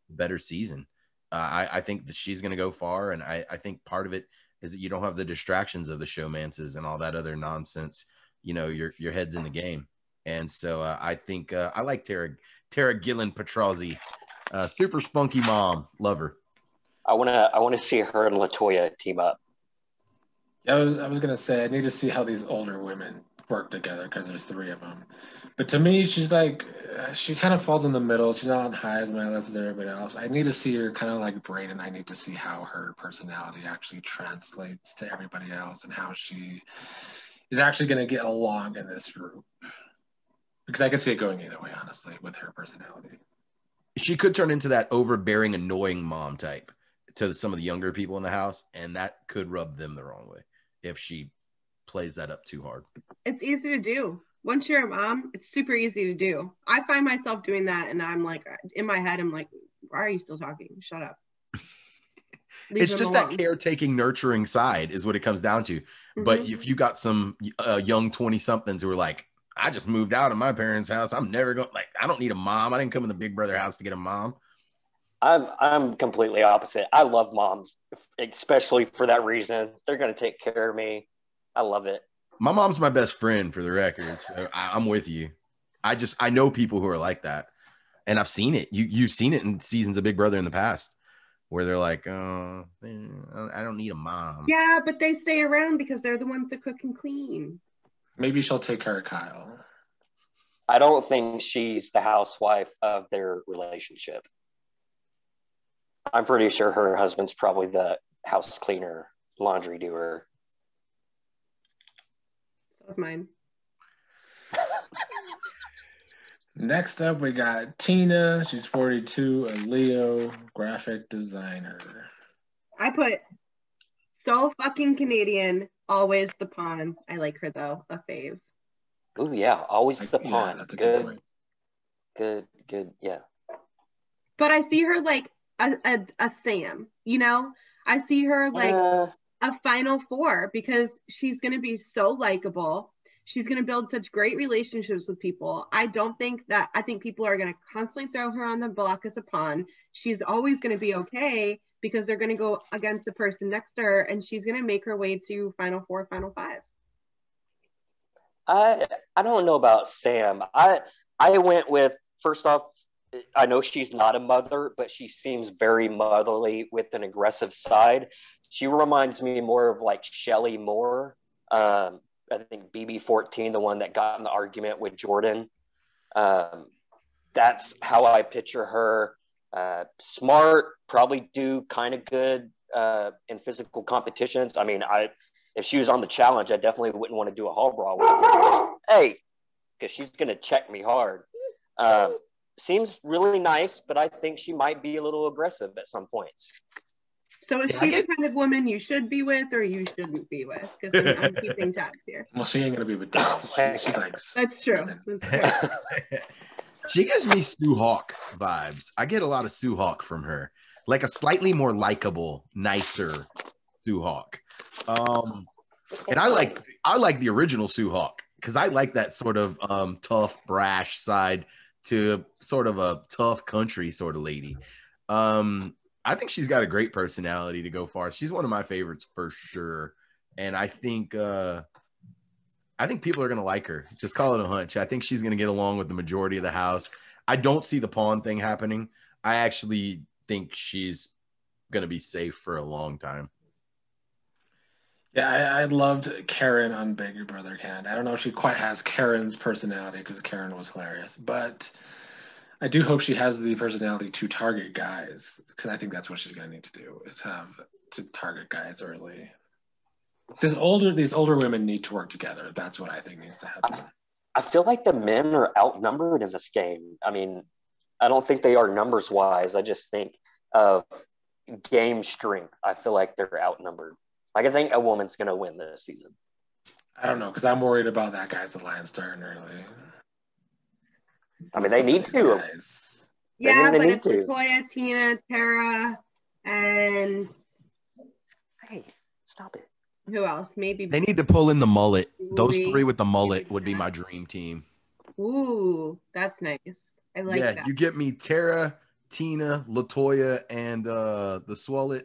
a better season. I think that she's gonna go far, and I think part of it is that you don't have the distractions of the showmances and all that other nonsense. You know, your head's in the game, and so I think I like Tara Gillen Petrozzi, super spunky mom, love her. I wanna see her and Latoya team up. I was gonna say I need to see how these older women work together because there's 3 of them. But to me, she's like she kind of falls in the middle. She's not on high as my list as everybody else. I need to see her kind of like Brayden. I need to see how her personality actually translates to everybody else and how she is actually going to get along in this group. Because I can see it going either way, honestly, with her personality. She could turn into that overbearing, annoying mom type to some of the younger people in the house, and that could rub them the wrong way if she plays that up too hard. It's easy to do. Once you're a mom, it's super easy to do. I find myself doing that, and I'm like, in my head, I'm like, why are you still talking? Shut up. It's just alone. That caretaking, nurturing side is what it comes down to. Mm-hmm. But if you got some young 20-somethings who are like, I just moved out of my parents' house. I'm never going, like, I don't need a mom. I didn't come in the Big Brother house to get a mom. I'm completely opposite. I love moms, especially for that reason. They're going to take care of me. I love it. My mom's my best friend, for the record. So I'm with you. I know people who are like that, and I've seen it. You've seen it in seasons of Big Brother in the past, where they're like, "Oh, I don't need a mom." Yeah, but they stay around because they're the ones that cook and clean. Maybe she'll take care of Kyle. I don't think she's the housewife of their relationship. I'm pretty sure her husband's probably the house cleaner, laundry doer. So is mine. Next up, we got Tina. She's 42, a Leo, graphic designer. I put so fucking Canadian, always the pawn. I like her though, a fave. Oh yeah, always the pawn. Yeah, that's a good point. Good, yeah. But I see her like a Sam, you know? I see her like a Final Four because she's going to be so likable. She's going to build such great relationships with people. I think people are going to constantly throw her on the block as a pawn. She's always going to be okay because they're going to go against the person next to her, and she's going to make her way to Final Four, Final Five. I don't know about Sam. I went with, first off, I know she's not a mother, but she seems very motherly with an aggressive side. She reminds me more of like Shelly Moore. I think BB14, the one that got in the argument with Jordan. That's how I picture her. Smart, probably do kind of good in physical competitions. I mean, if she was on the challenge, I definitely wouldn't want to do a hall brawl with her. Hey, because she's going to check me hard. Seems really nice, but I think she might be a little aggressive at some points. So is she the kind of woman you should be with or you shouldn't be with? Because I'm keeping tabs here. Well, she ain't going to be with Dave. She likes That's true. She gives me Sue Hawk vibes. I get a lot of Sue Hawk from her. Like a slightly more likable, nicer Sue Hawk. And I like the original Sue Hawk because I like that sort of tough, brash side to sort of a tough country sort of lady. I think she's got a great personality to go far. She's one of my favorites for sure. And I think people are going to like her. Just call it a hunch. I think she's going to get along with the majority of the house. I don't see the pawn thing happening. I actually think she's going to be safe for a long time. Yeah, I loved Karen on Big Brother Canada. I don't know if she quite has Karen's personality because Karen was hilarious, but I do hope she has the personality to target guys because I think that's what she's going to need to do is have to target guys early. These older women need to work together. That's what I think needs to happen. I feel like the men are outnumbered in this game. I mean, I don't think they are numbers wise. I just think of game strength. I feel like they're outnumbered. Like, I think a woman's going to win this season. I don't know, because I'm worried about that guy's alliance starting early. I mean, they need to. Yeah, but it's Latoya, Tina, Tara, and hey, stop it. Who else? Maybe they need to pull in the mullet. Those three with the mullet would be my dream team. Ooh, that's nice. I like that. Yeah, you get me Tara, Tina, Latoya, and the Swallet,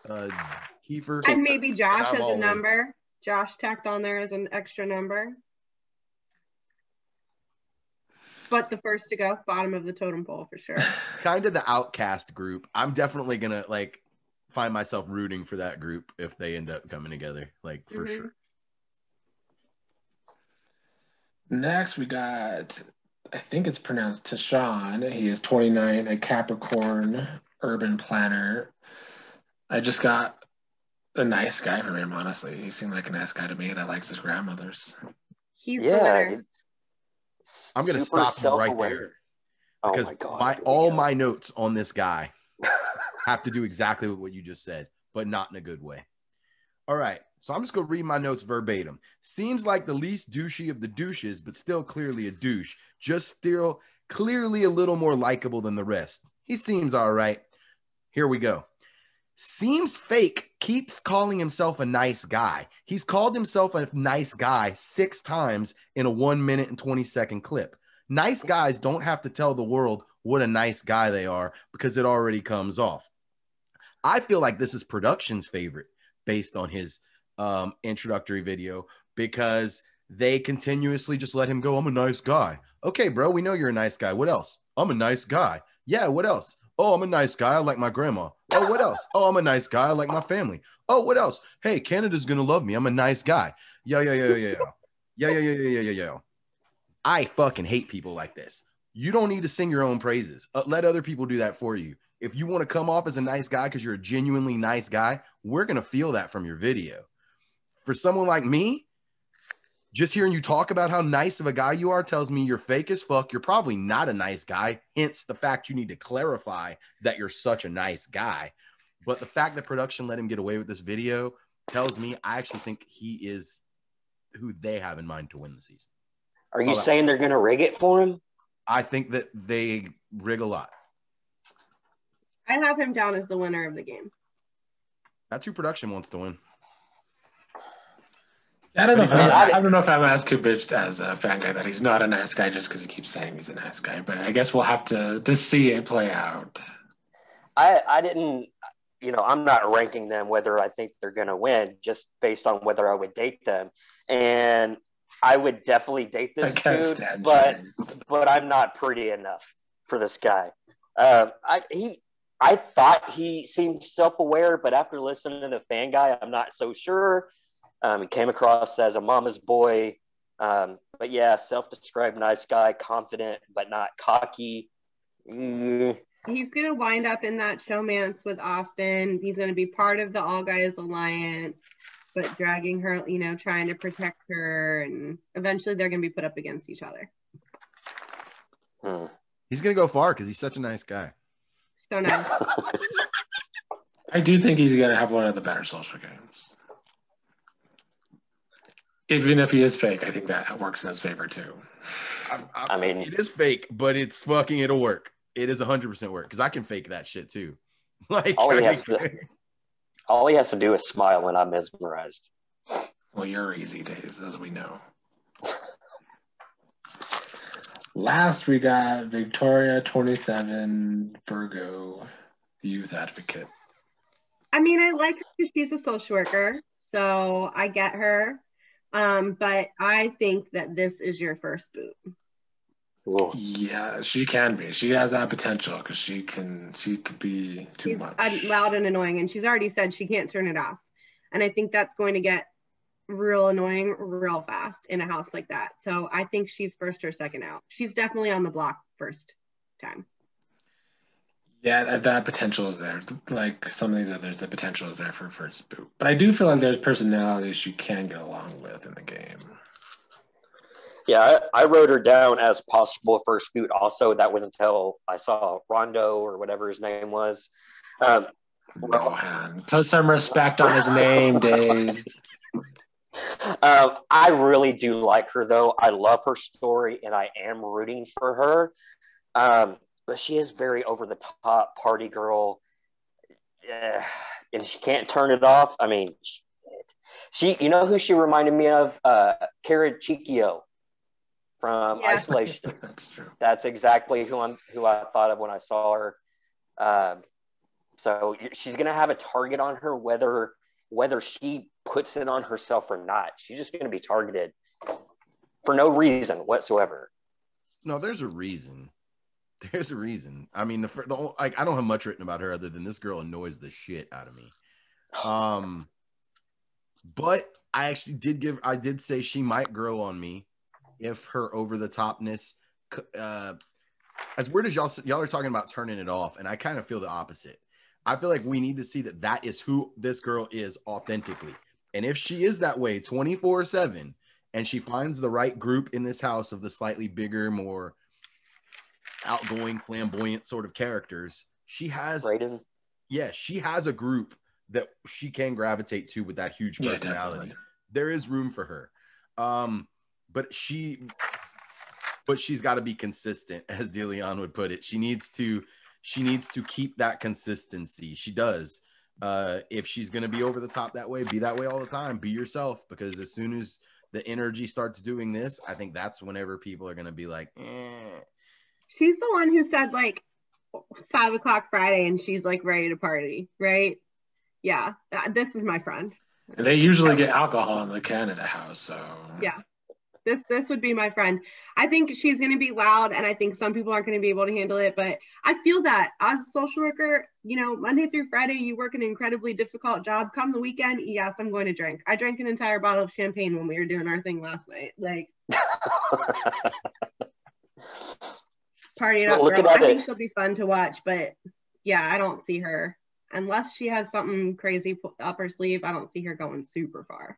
Kiefer. And maybe Josh as a number. Josh tacked on there as an extra number. But the first to go, bottom of the totem pole for sure. Kind of the outcast group. I'm definitely gonna like find myself rooting for that group if they end up coming together, like for sure. Next, we got, I think it's pronounced Tashawn. He is 29, a Capricorn urban planner. I just got a nice guy from him, honestly. He seemed like a nice guy to me that likes his grandmothers. He's the winner. I'm going to stop you right there. Because all my notes on this guy have to do exactly what you just said, but not in a good way. All right. So I'm just going to read my notes verbatim. Seems like the least douchey of the douches, but still clearly a douche. Just still clearly a little more likable than the rest. He seems all right. Here we go. Seems fake, keeps calling himself a nice guy. He's called himself a nice guy 6 times in a 1 minute and 20-second clip. Nice guys don't have to tell the world what a nice guy they are because it already comes off. I feel like this is production's favorite based on his introductory video because they continuously just let him go. I'm a nice guy. Okay, bro, we know you're a nice guy. What else? I'm a nice guy. Yeah, what else? Oh, I'm a nice guy. I like my grandma. Oh, what else? Oh, I'm a nice guy. I like my family. Oh, what else? Hey, Canada's going to love me. I'm a nice guy. Yeah. I fucking hate people like this. You don't need to sing your own praises. Let other people do that for you. If you want to come off as a nice guy because you're a genuinely nice guy, we're going to feel that from your video. For someone like me, just hearing you talk about how nice of a guy you are tells me you're fake as fuck. You're probably not a nice guy. Hence the fact you need to clarify that you're such a nice guy. But the fact that production let him get away with this video tells me I actually think he is who they have in mind to win the season. Are you saying they're going to rig it for him? I think that they rig a lot. I have him down as the winner of the game. That's who production wants to win. I don't know if I'm as convinced as a fan guy that he's not a nice guy just because he keeps saying he's a nice guy. But I guess we'll have to see it play out. I didn't, I'm not ranking them whether I think they're going to win just based on whether I would date them. And I would definitely date this dude, but I'm not pretty enough for this guy. I thought he seemed self-aware, but after listening to Fan Guy, I'm not so sure. He came across as a mama's boy. But yeah, self-described nice guy, confident, but not cocky. He's going to wind up in that showmance with Austin. He's going to be part of the All Guys Alliance, but dragging her, trying to protect her. And eventually they're going to be put up against each other. He's going to go far because he's such a nice guy. So nice. I do think he's going to have one of the better social games. Even if he is fake, I think that works in his favor too. I mean, it is fake, but it'll work. It is 100% work because I can fake that shit too. All he has to do is smile, and I'm mesmerized. Well, you're easy days, as we know. Last, we got Victoria, 27, Virgo, the youth advocate. I mean, I like her because she's a social worker, so I get her. But I think that this is your first boot. Whoa. Yeah, she can be. She has that potential because she could be too much. Loud and annoying, and she's already said she can't turn it off. And I think that's going to get real annoying real fast in a house like that. So I think she's first or second out. She's definitely on the block first time. Yeah, that potential is there. Like some of these others, the potential is there for first boot. But I do feel like there's personalities she can get along with in the game. Yeah, I wrote her down as possible first boot. Also, that was until I saw Rondo or whatever his name was. Rohan. Put some respect on his name, Days. I really do like her, though. I love her story, and I am rooting for her. But she is very over the top party girl, and she can't turn it off. I mean, you know who she reminded me of? Kara Chikio from Isolation. That's true. That's exactly who I thought of when I saw her. So she's gonna have a target on her, whether she puts it on herself or not. She's just gonna be targeted for no reason whatsoever. No, there's a reason. There's a reason. I mean, I don't have much written about her other than this girl annoys the shit out of me. But I actually did say she might grow on me if her over the topness, as weird as y'all are talking about turning it off, and I kind of feel the opposite. I feel like we need to see that is who this girl is authentically. And if she is that way 24/7 and she finds the right group in this house of the slightly bigger, more outgoing, flamboyant sort of characters, she has Brayden. Yeah, she has a group that she can gravitate to with that huge personality. There is room for her. But she's got to be consistent, as DeLeon would put it. She needs to keep that consistency. She does. If she's going to be over the top that way, be that way all the time. Be yourself, because as soon as the energy starts doing this, I think that's whenever people are going to be like, eh. She's the one who said like 5 o'clock Friday and she's like ready to party, right? Yeah, this is my friend. They usually get alcohol in the Canada house, so yeah. This would be my friend. I think she's going to be loud, and I think some people aren't going to be able to handle it, but I feel that as a social worker, you know, Monday through Friday, you work an incredibly difficult job. Come the weekend, yes, I'm going to drink. I drank an entire bottle of champagne when we were doing our thing last night. Like, party it up, girl. I think she'll be fun to watch, but yeah, I don't see her, unless she has something crazy up her sleeve, I don't see her going super far.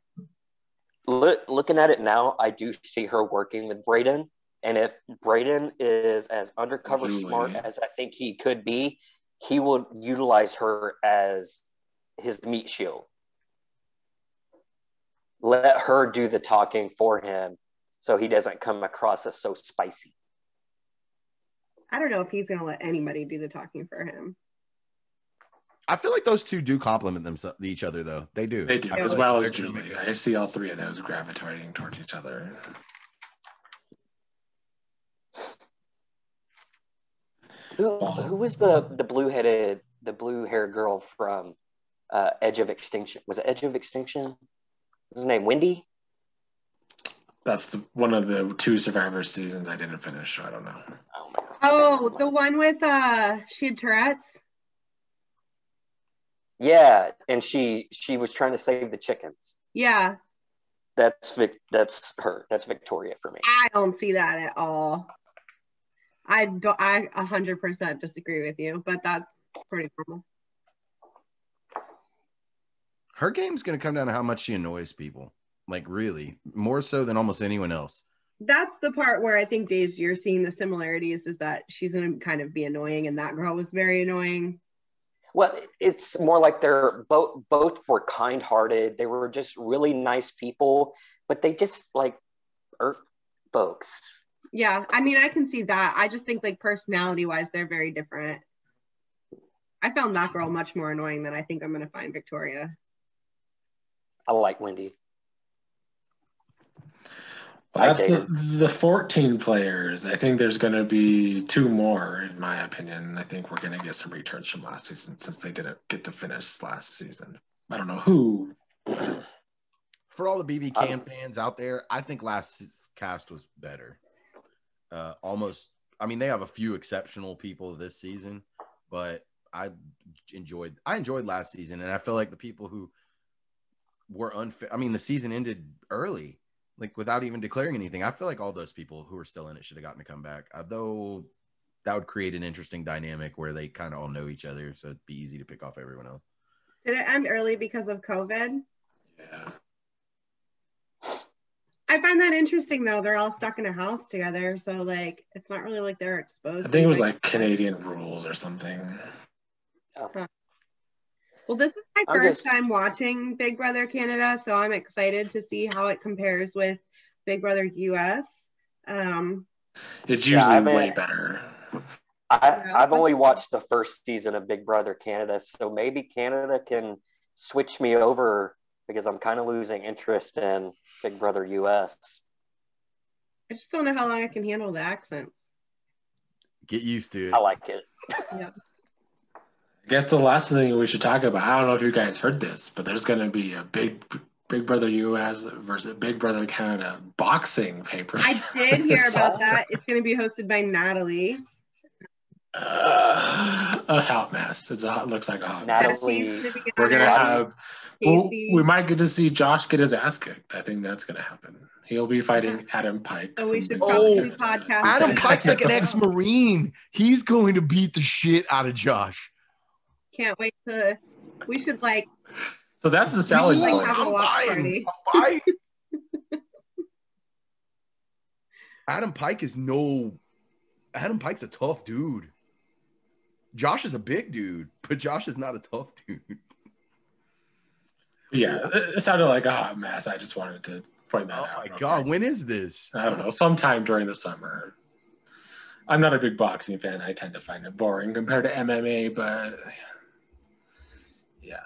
Looking at it now, I do see her working with Brayden. And if Brayden is as undercover smart as I think he could be, he will utilize her as his meat shield. Let her do the talking for him so he doesn't come across as so spicy. I don't know if he's going to let anybody do the talking for him. I feel like those two do complement each other, though. They do. They do, as well as Julie. I see all three of those gravitating towards each other. Who was the blue-haired girl from Edge of Extinction? Was it Edge of Extinction? Was her name Wendy? That's one of the 2 Survivor seasons I didn't finish, so I don't know. Oh, the one with she had Tourette's? Yeah, and she was trying to save the chickens. Yeah. That's her. That's Victoria for me. I don't see that at all. I 100% disagree with you, but that's pretty normal. Her game's going to come down to how much she annoys people. Like, really, more so than almost anyone else. That's the part where I think, Days, you're seeing the similarities, is that she's going to kind of be annoying, and that girl was very annoying. Well, it's more like they're both were kind-hearted. They were just really nice people, but they just like irk folks. Yeah, I mean, I can see that. I just think like personality-wise, they're very different. I found that girl much more annoying than I think I'm going to find Victoria. I like Wendy. Well, that's the 14 players. I think there's going to be 2 more, in my opinion. I think we're going to get some returns from last season since they didn't get to finish last season. I don't know who. For all the BB Can fans out there, I think last cast was better. Almost. I mean, they have a few exceptional people this season, but I enjoyed last season, and I feel like the people who were unfair. I mean, the season ended early. Like, without even declaring anything. I feel like all those people who are still in it should have gotten to come back. Though that would create an interesting dynamic where they kind of all know each other, so it'd be easy to pick off everyone else. Did it end early because of COVID? Yeah. I find that interesting though. They're all stuck in a house together, so like it's not really like they're exposed. I think it was like Canadian rules or something. Huh. Well, this is my first time watching Big Brother Canada, so I'm excited to see how it compares with Big Brother US. It's usually way better. I've only watched the first season of Big Brother Canada, so maybe Canada can switch me over because I'm kind of losing interest in Big Brother US. I just don't know how long I can handle the accents. Get used to it. I like it. Yeah. I guess the last thing we should talk about, I don't know if you guys heard this, but there's going to be a Big Brother US versus Big Brother Canada boxing pay-per-view. I did hear about that. It's going to be hosted by Natalie. A hot mess. It looks like a hot mess. Natalie, we're going to have, we might get to see Josh get his ass kicked. I think that's going to happen. He'll be fighting Adam Pike. So we should probably podcast. Adam Pike's like an ex-Marine. He's going to beat the shit out of Josh. Can't wait to. We should like. So that's the selling point. Have a watch party. Adam Pike's a tough dude. Josh is a big dude, but Josh is not a tough dude. Yeah, it sounded like a hot mess. I just wanted to point that out. Oh my God, when is this? I don't know, sometime during the summer. I'm not a big boxing fan. I tend to find it boring compared to MMA, but yeah.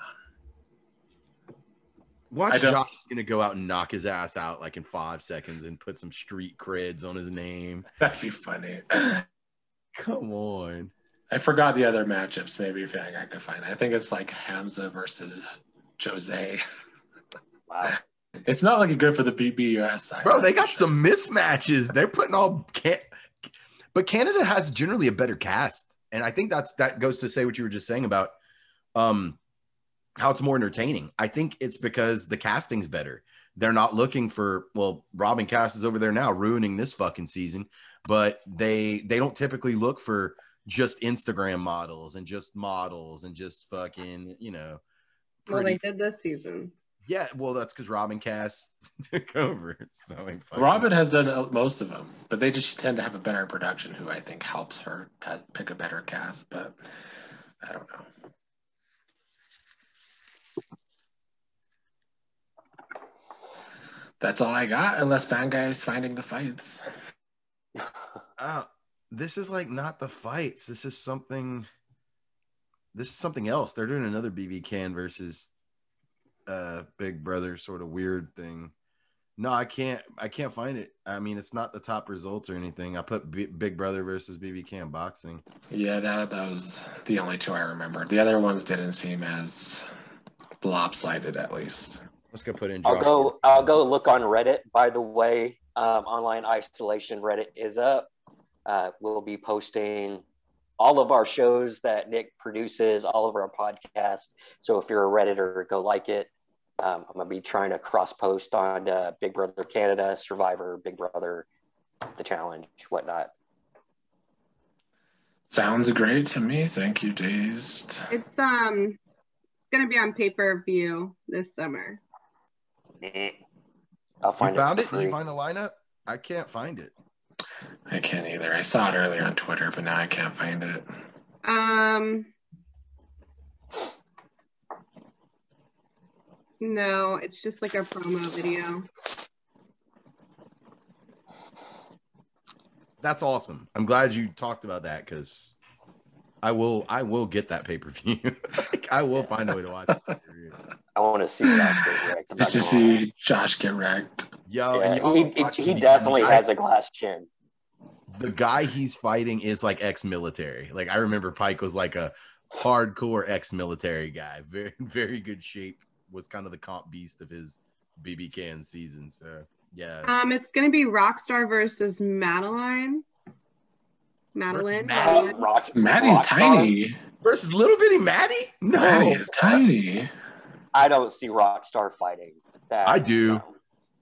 Watch Josh is going to go out and knock his ass out like in 5 seconds and put some street creds on his name. That'd be funny. Come on. I forgot the other matchups. Maybe if I could find it. I think it's like Hamza versus Jose. Wow. It's not looking good for the BBUS side. Bro, they got some mismatches. They're putting all but Canada has generally a better cast. And I think that goes to say what you were just saying about how it's more entertaining. I think it's because the casting's better. They're not looking for, Robin Cass is over there now ruining this fucking season, but they don't typically look for just Instagram models and just fucking, Well, they did this season. Yeah, well, that's because Robin Cass took over. So Robin has done most of them, but they just tend to have a better production who I think helps her pick a better cast, but I don't know. That's all I got, unless Fan Guy's finding the fights. This is like not the fights. This is something else. They're doing another BB Can versus Big Brother sort of weird thing. No, I can't find it. I mean, it's not the top results or anything. I put Big Brother versus BB Can boxing. Yeah, that was the only two I remember. The other ones didn't seem as lopsided, at least. Let's go put in Josh. I'll go look on Reddit. By the way, Online Isolation Reddit is up. We'll be posting all of our shows that Nick produces, all of our podcasts. So if you're a Redditor, go like it. I'm going to be trying to cross-post on Big Brother Canada, Survivor, Big Brother, The Challenge, whatnot. Sounds great to me. Thank you, Dazed. It's going to be on pay-per-view this summer. I'll find it. Did you find the lineup? I can't find it. I can't either. I saw it earlier on Twitter, but now I can't find it. No, it's just like a promo video. That's awesome. I'm glad you talked about that because I will get that pay-per-view. I will find a way to watch it. I want to see Josh get wrecked. Just to see Josh get wrecked. He definitely has a glass chin. The guy he's fighting is like ex-military. Like I remember Pike was like a hardcore ex-military guy. Very, very good shape. Was kind of the comp beast of his BB Can season. So yeah. It's gonna be Rockstar versus Madeline. Madeline. Maddie's tiny. Versus little bitty Maddie? No. Maddie is tiny. I don't see Rockstar fighting. I do. No.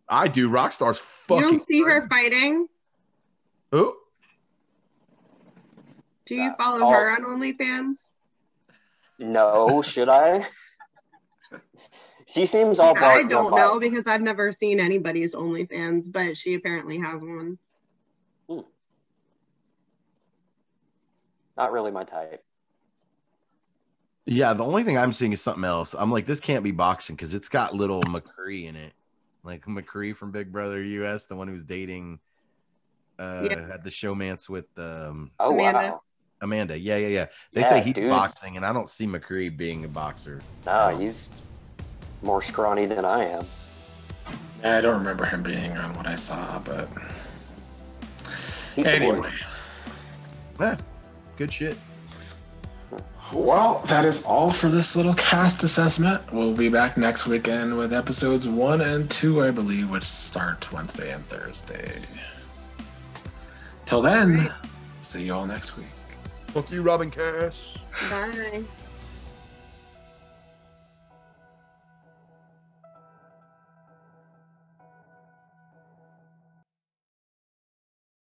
I do. Rockstar's fucking. You don't see her fighting? Oh. Do you follow her on OnlyFans? No, should I? She seems all I don't know because I've never seen anybody's OnlyFans, but she apparently has one. Not really my type. Yeah, the only thing I'm seeing is something else. I'm like, this can't be boxing because it's got little McCree in it. Like McCree from Big Brother US, the one who was dating had the showmance with Amanda. Yeah. They say he's boxing, and I don't see McCree being a boxer. No, he's more scrawny than I am. Yeah, I don't remember him being on what I saw, but Pizza anyway. boy. Yeah, good shit. Well, that is all for this little cast assessment. We'll be back next weekend with episodes 1 and 2, I believe, which start Wednesday and Thursday. Till then, see you all next week. Fuck you, Robin Cass. Bye.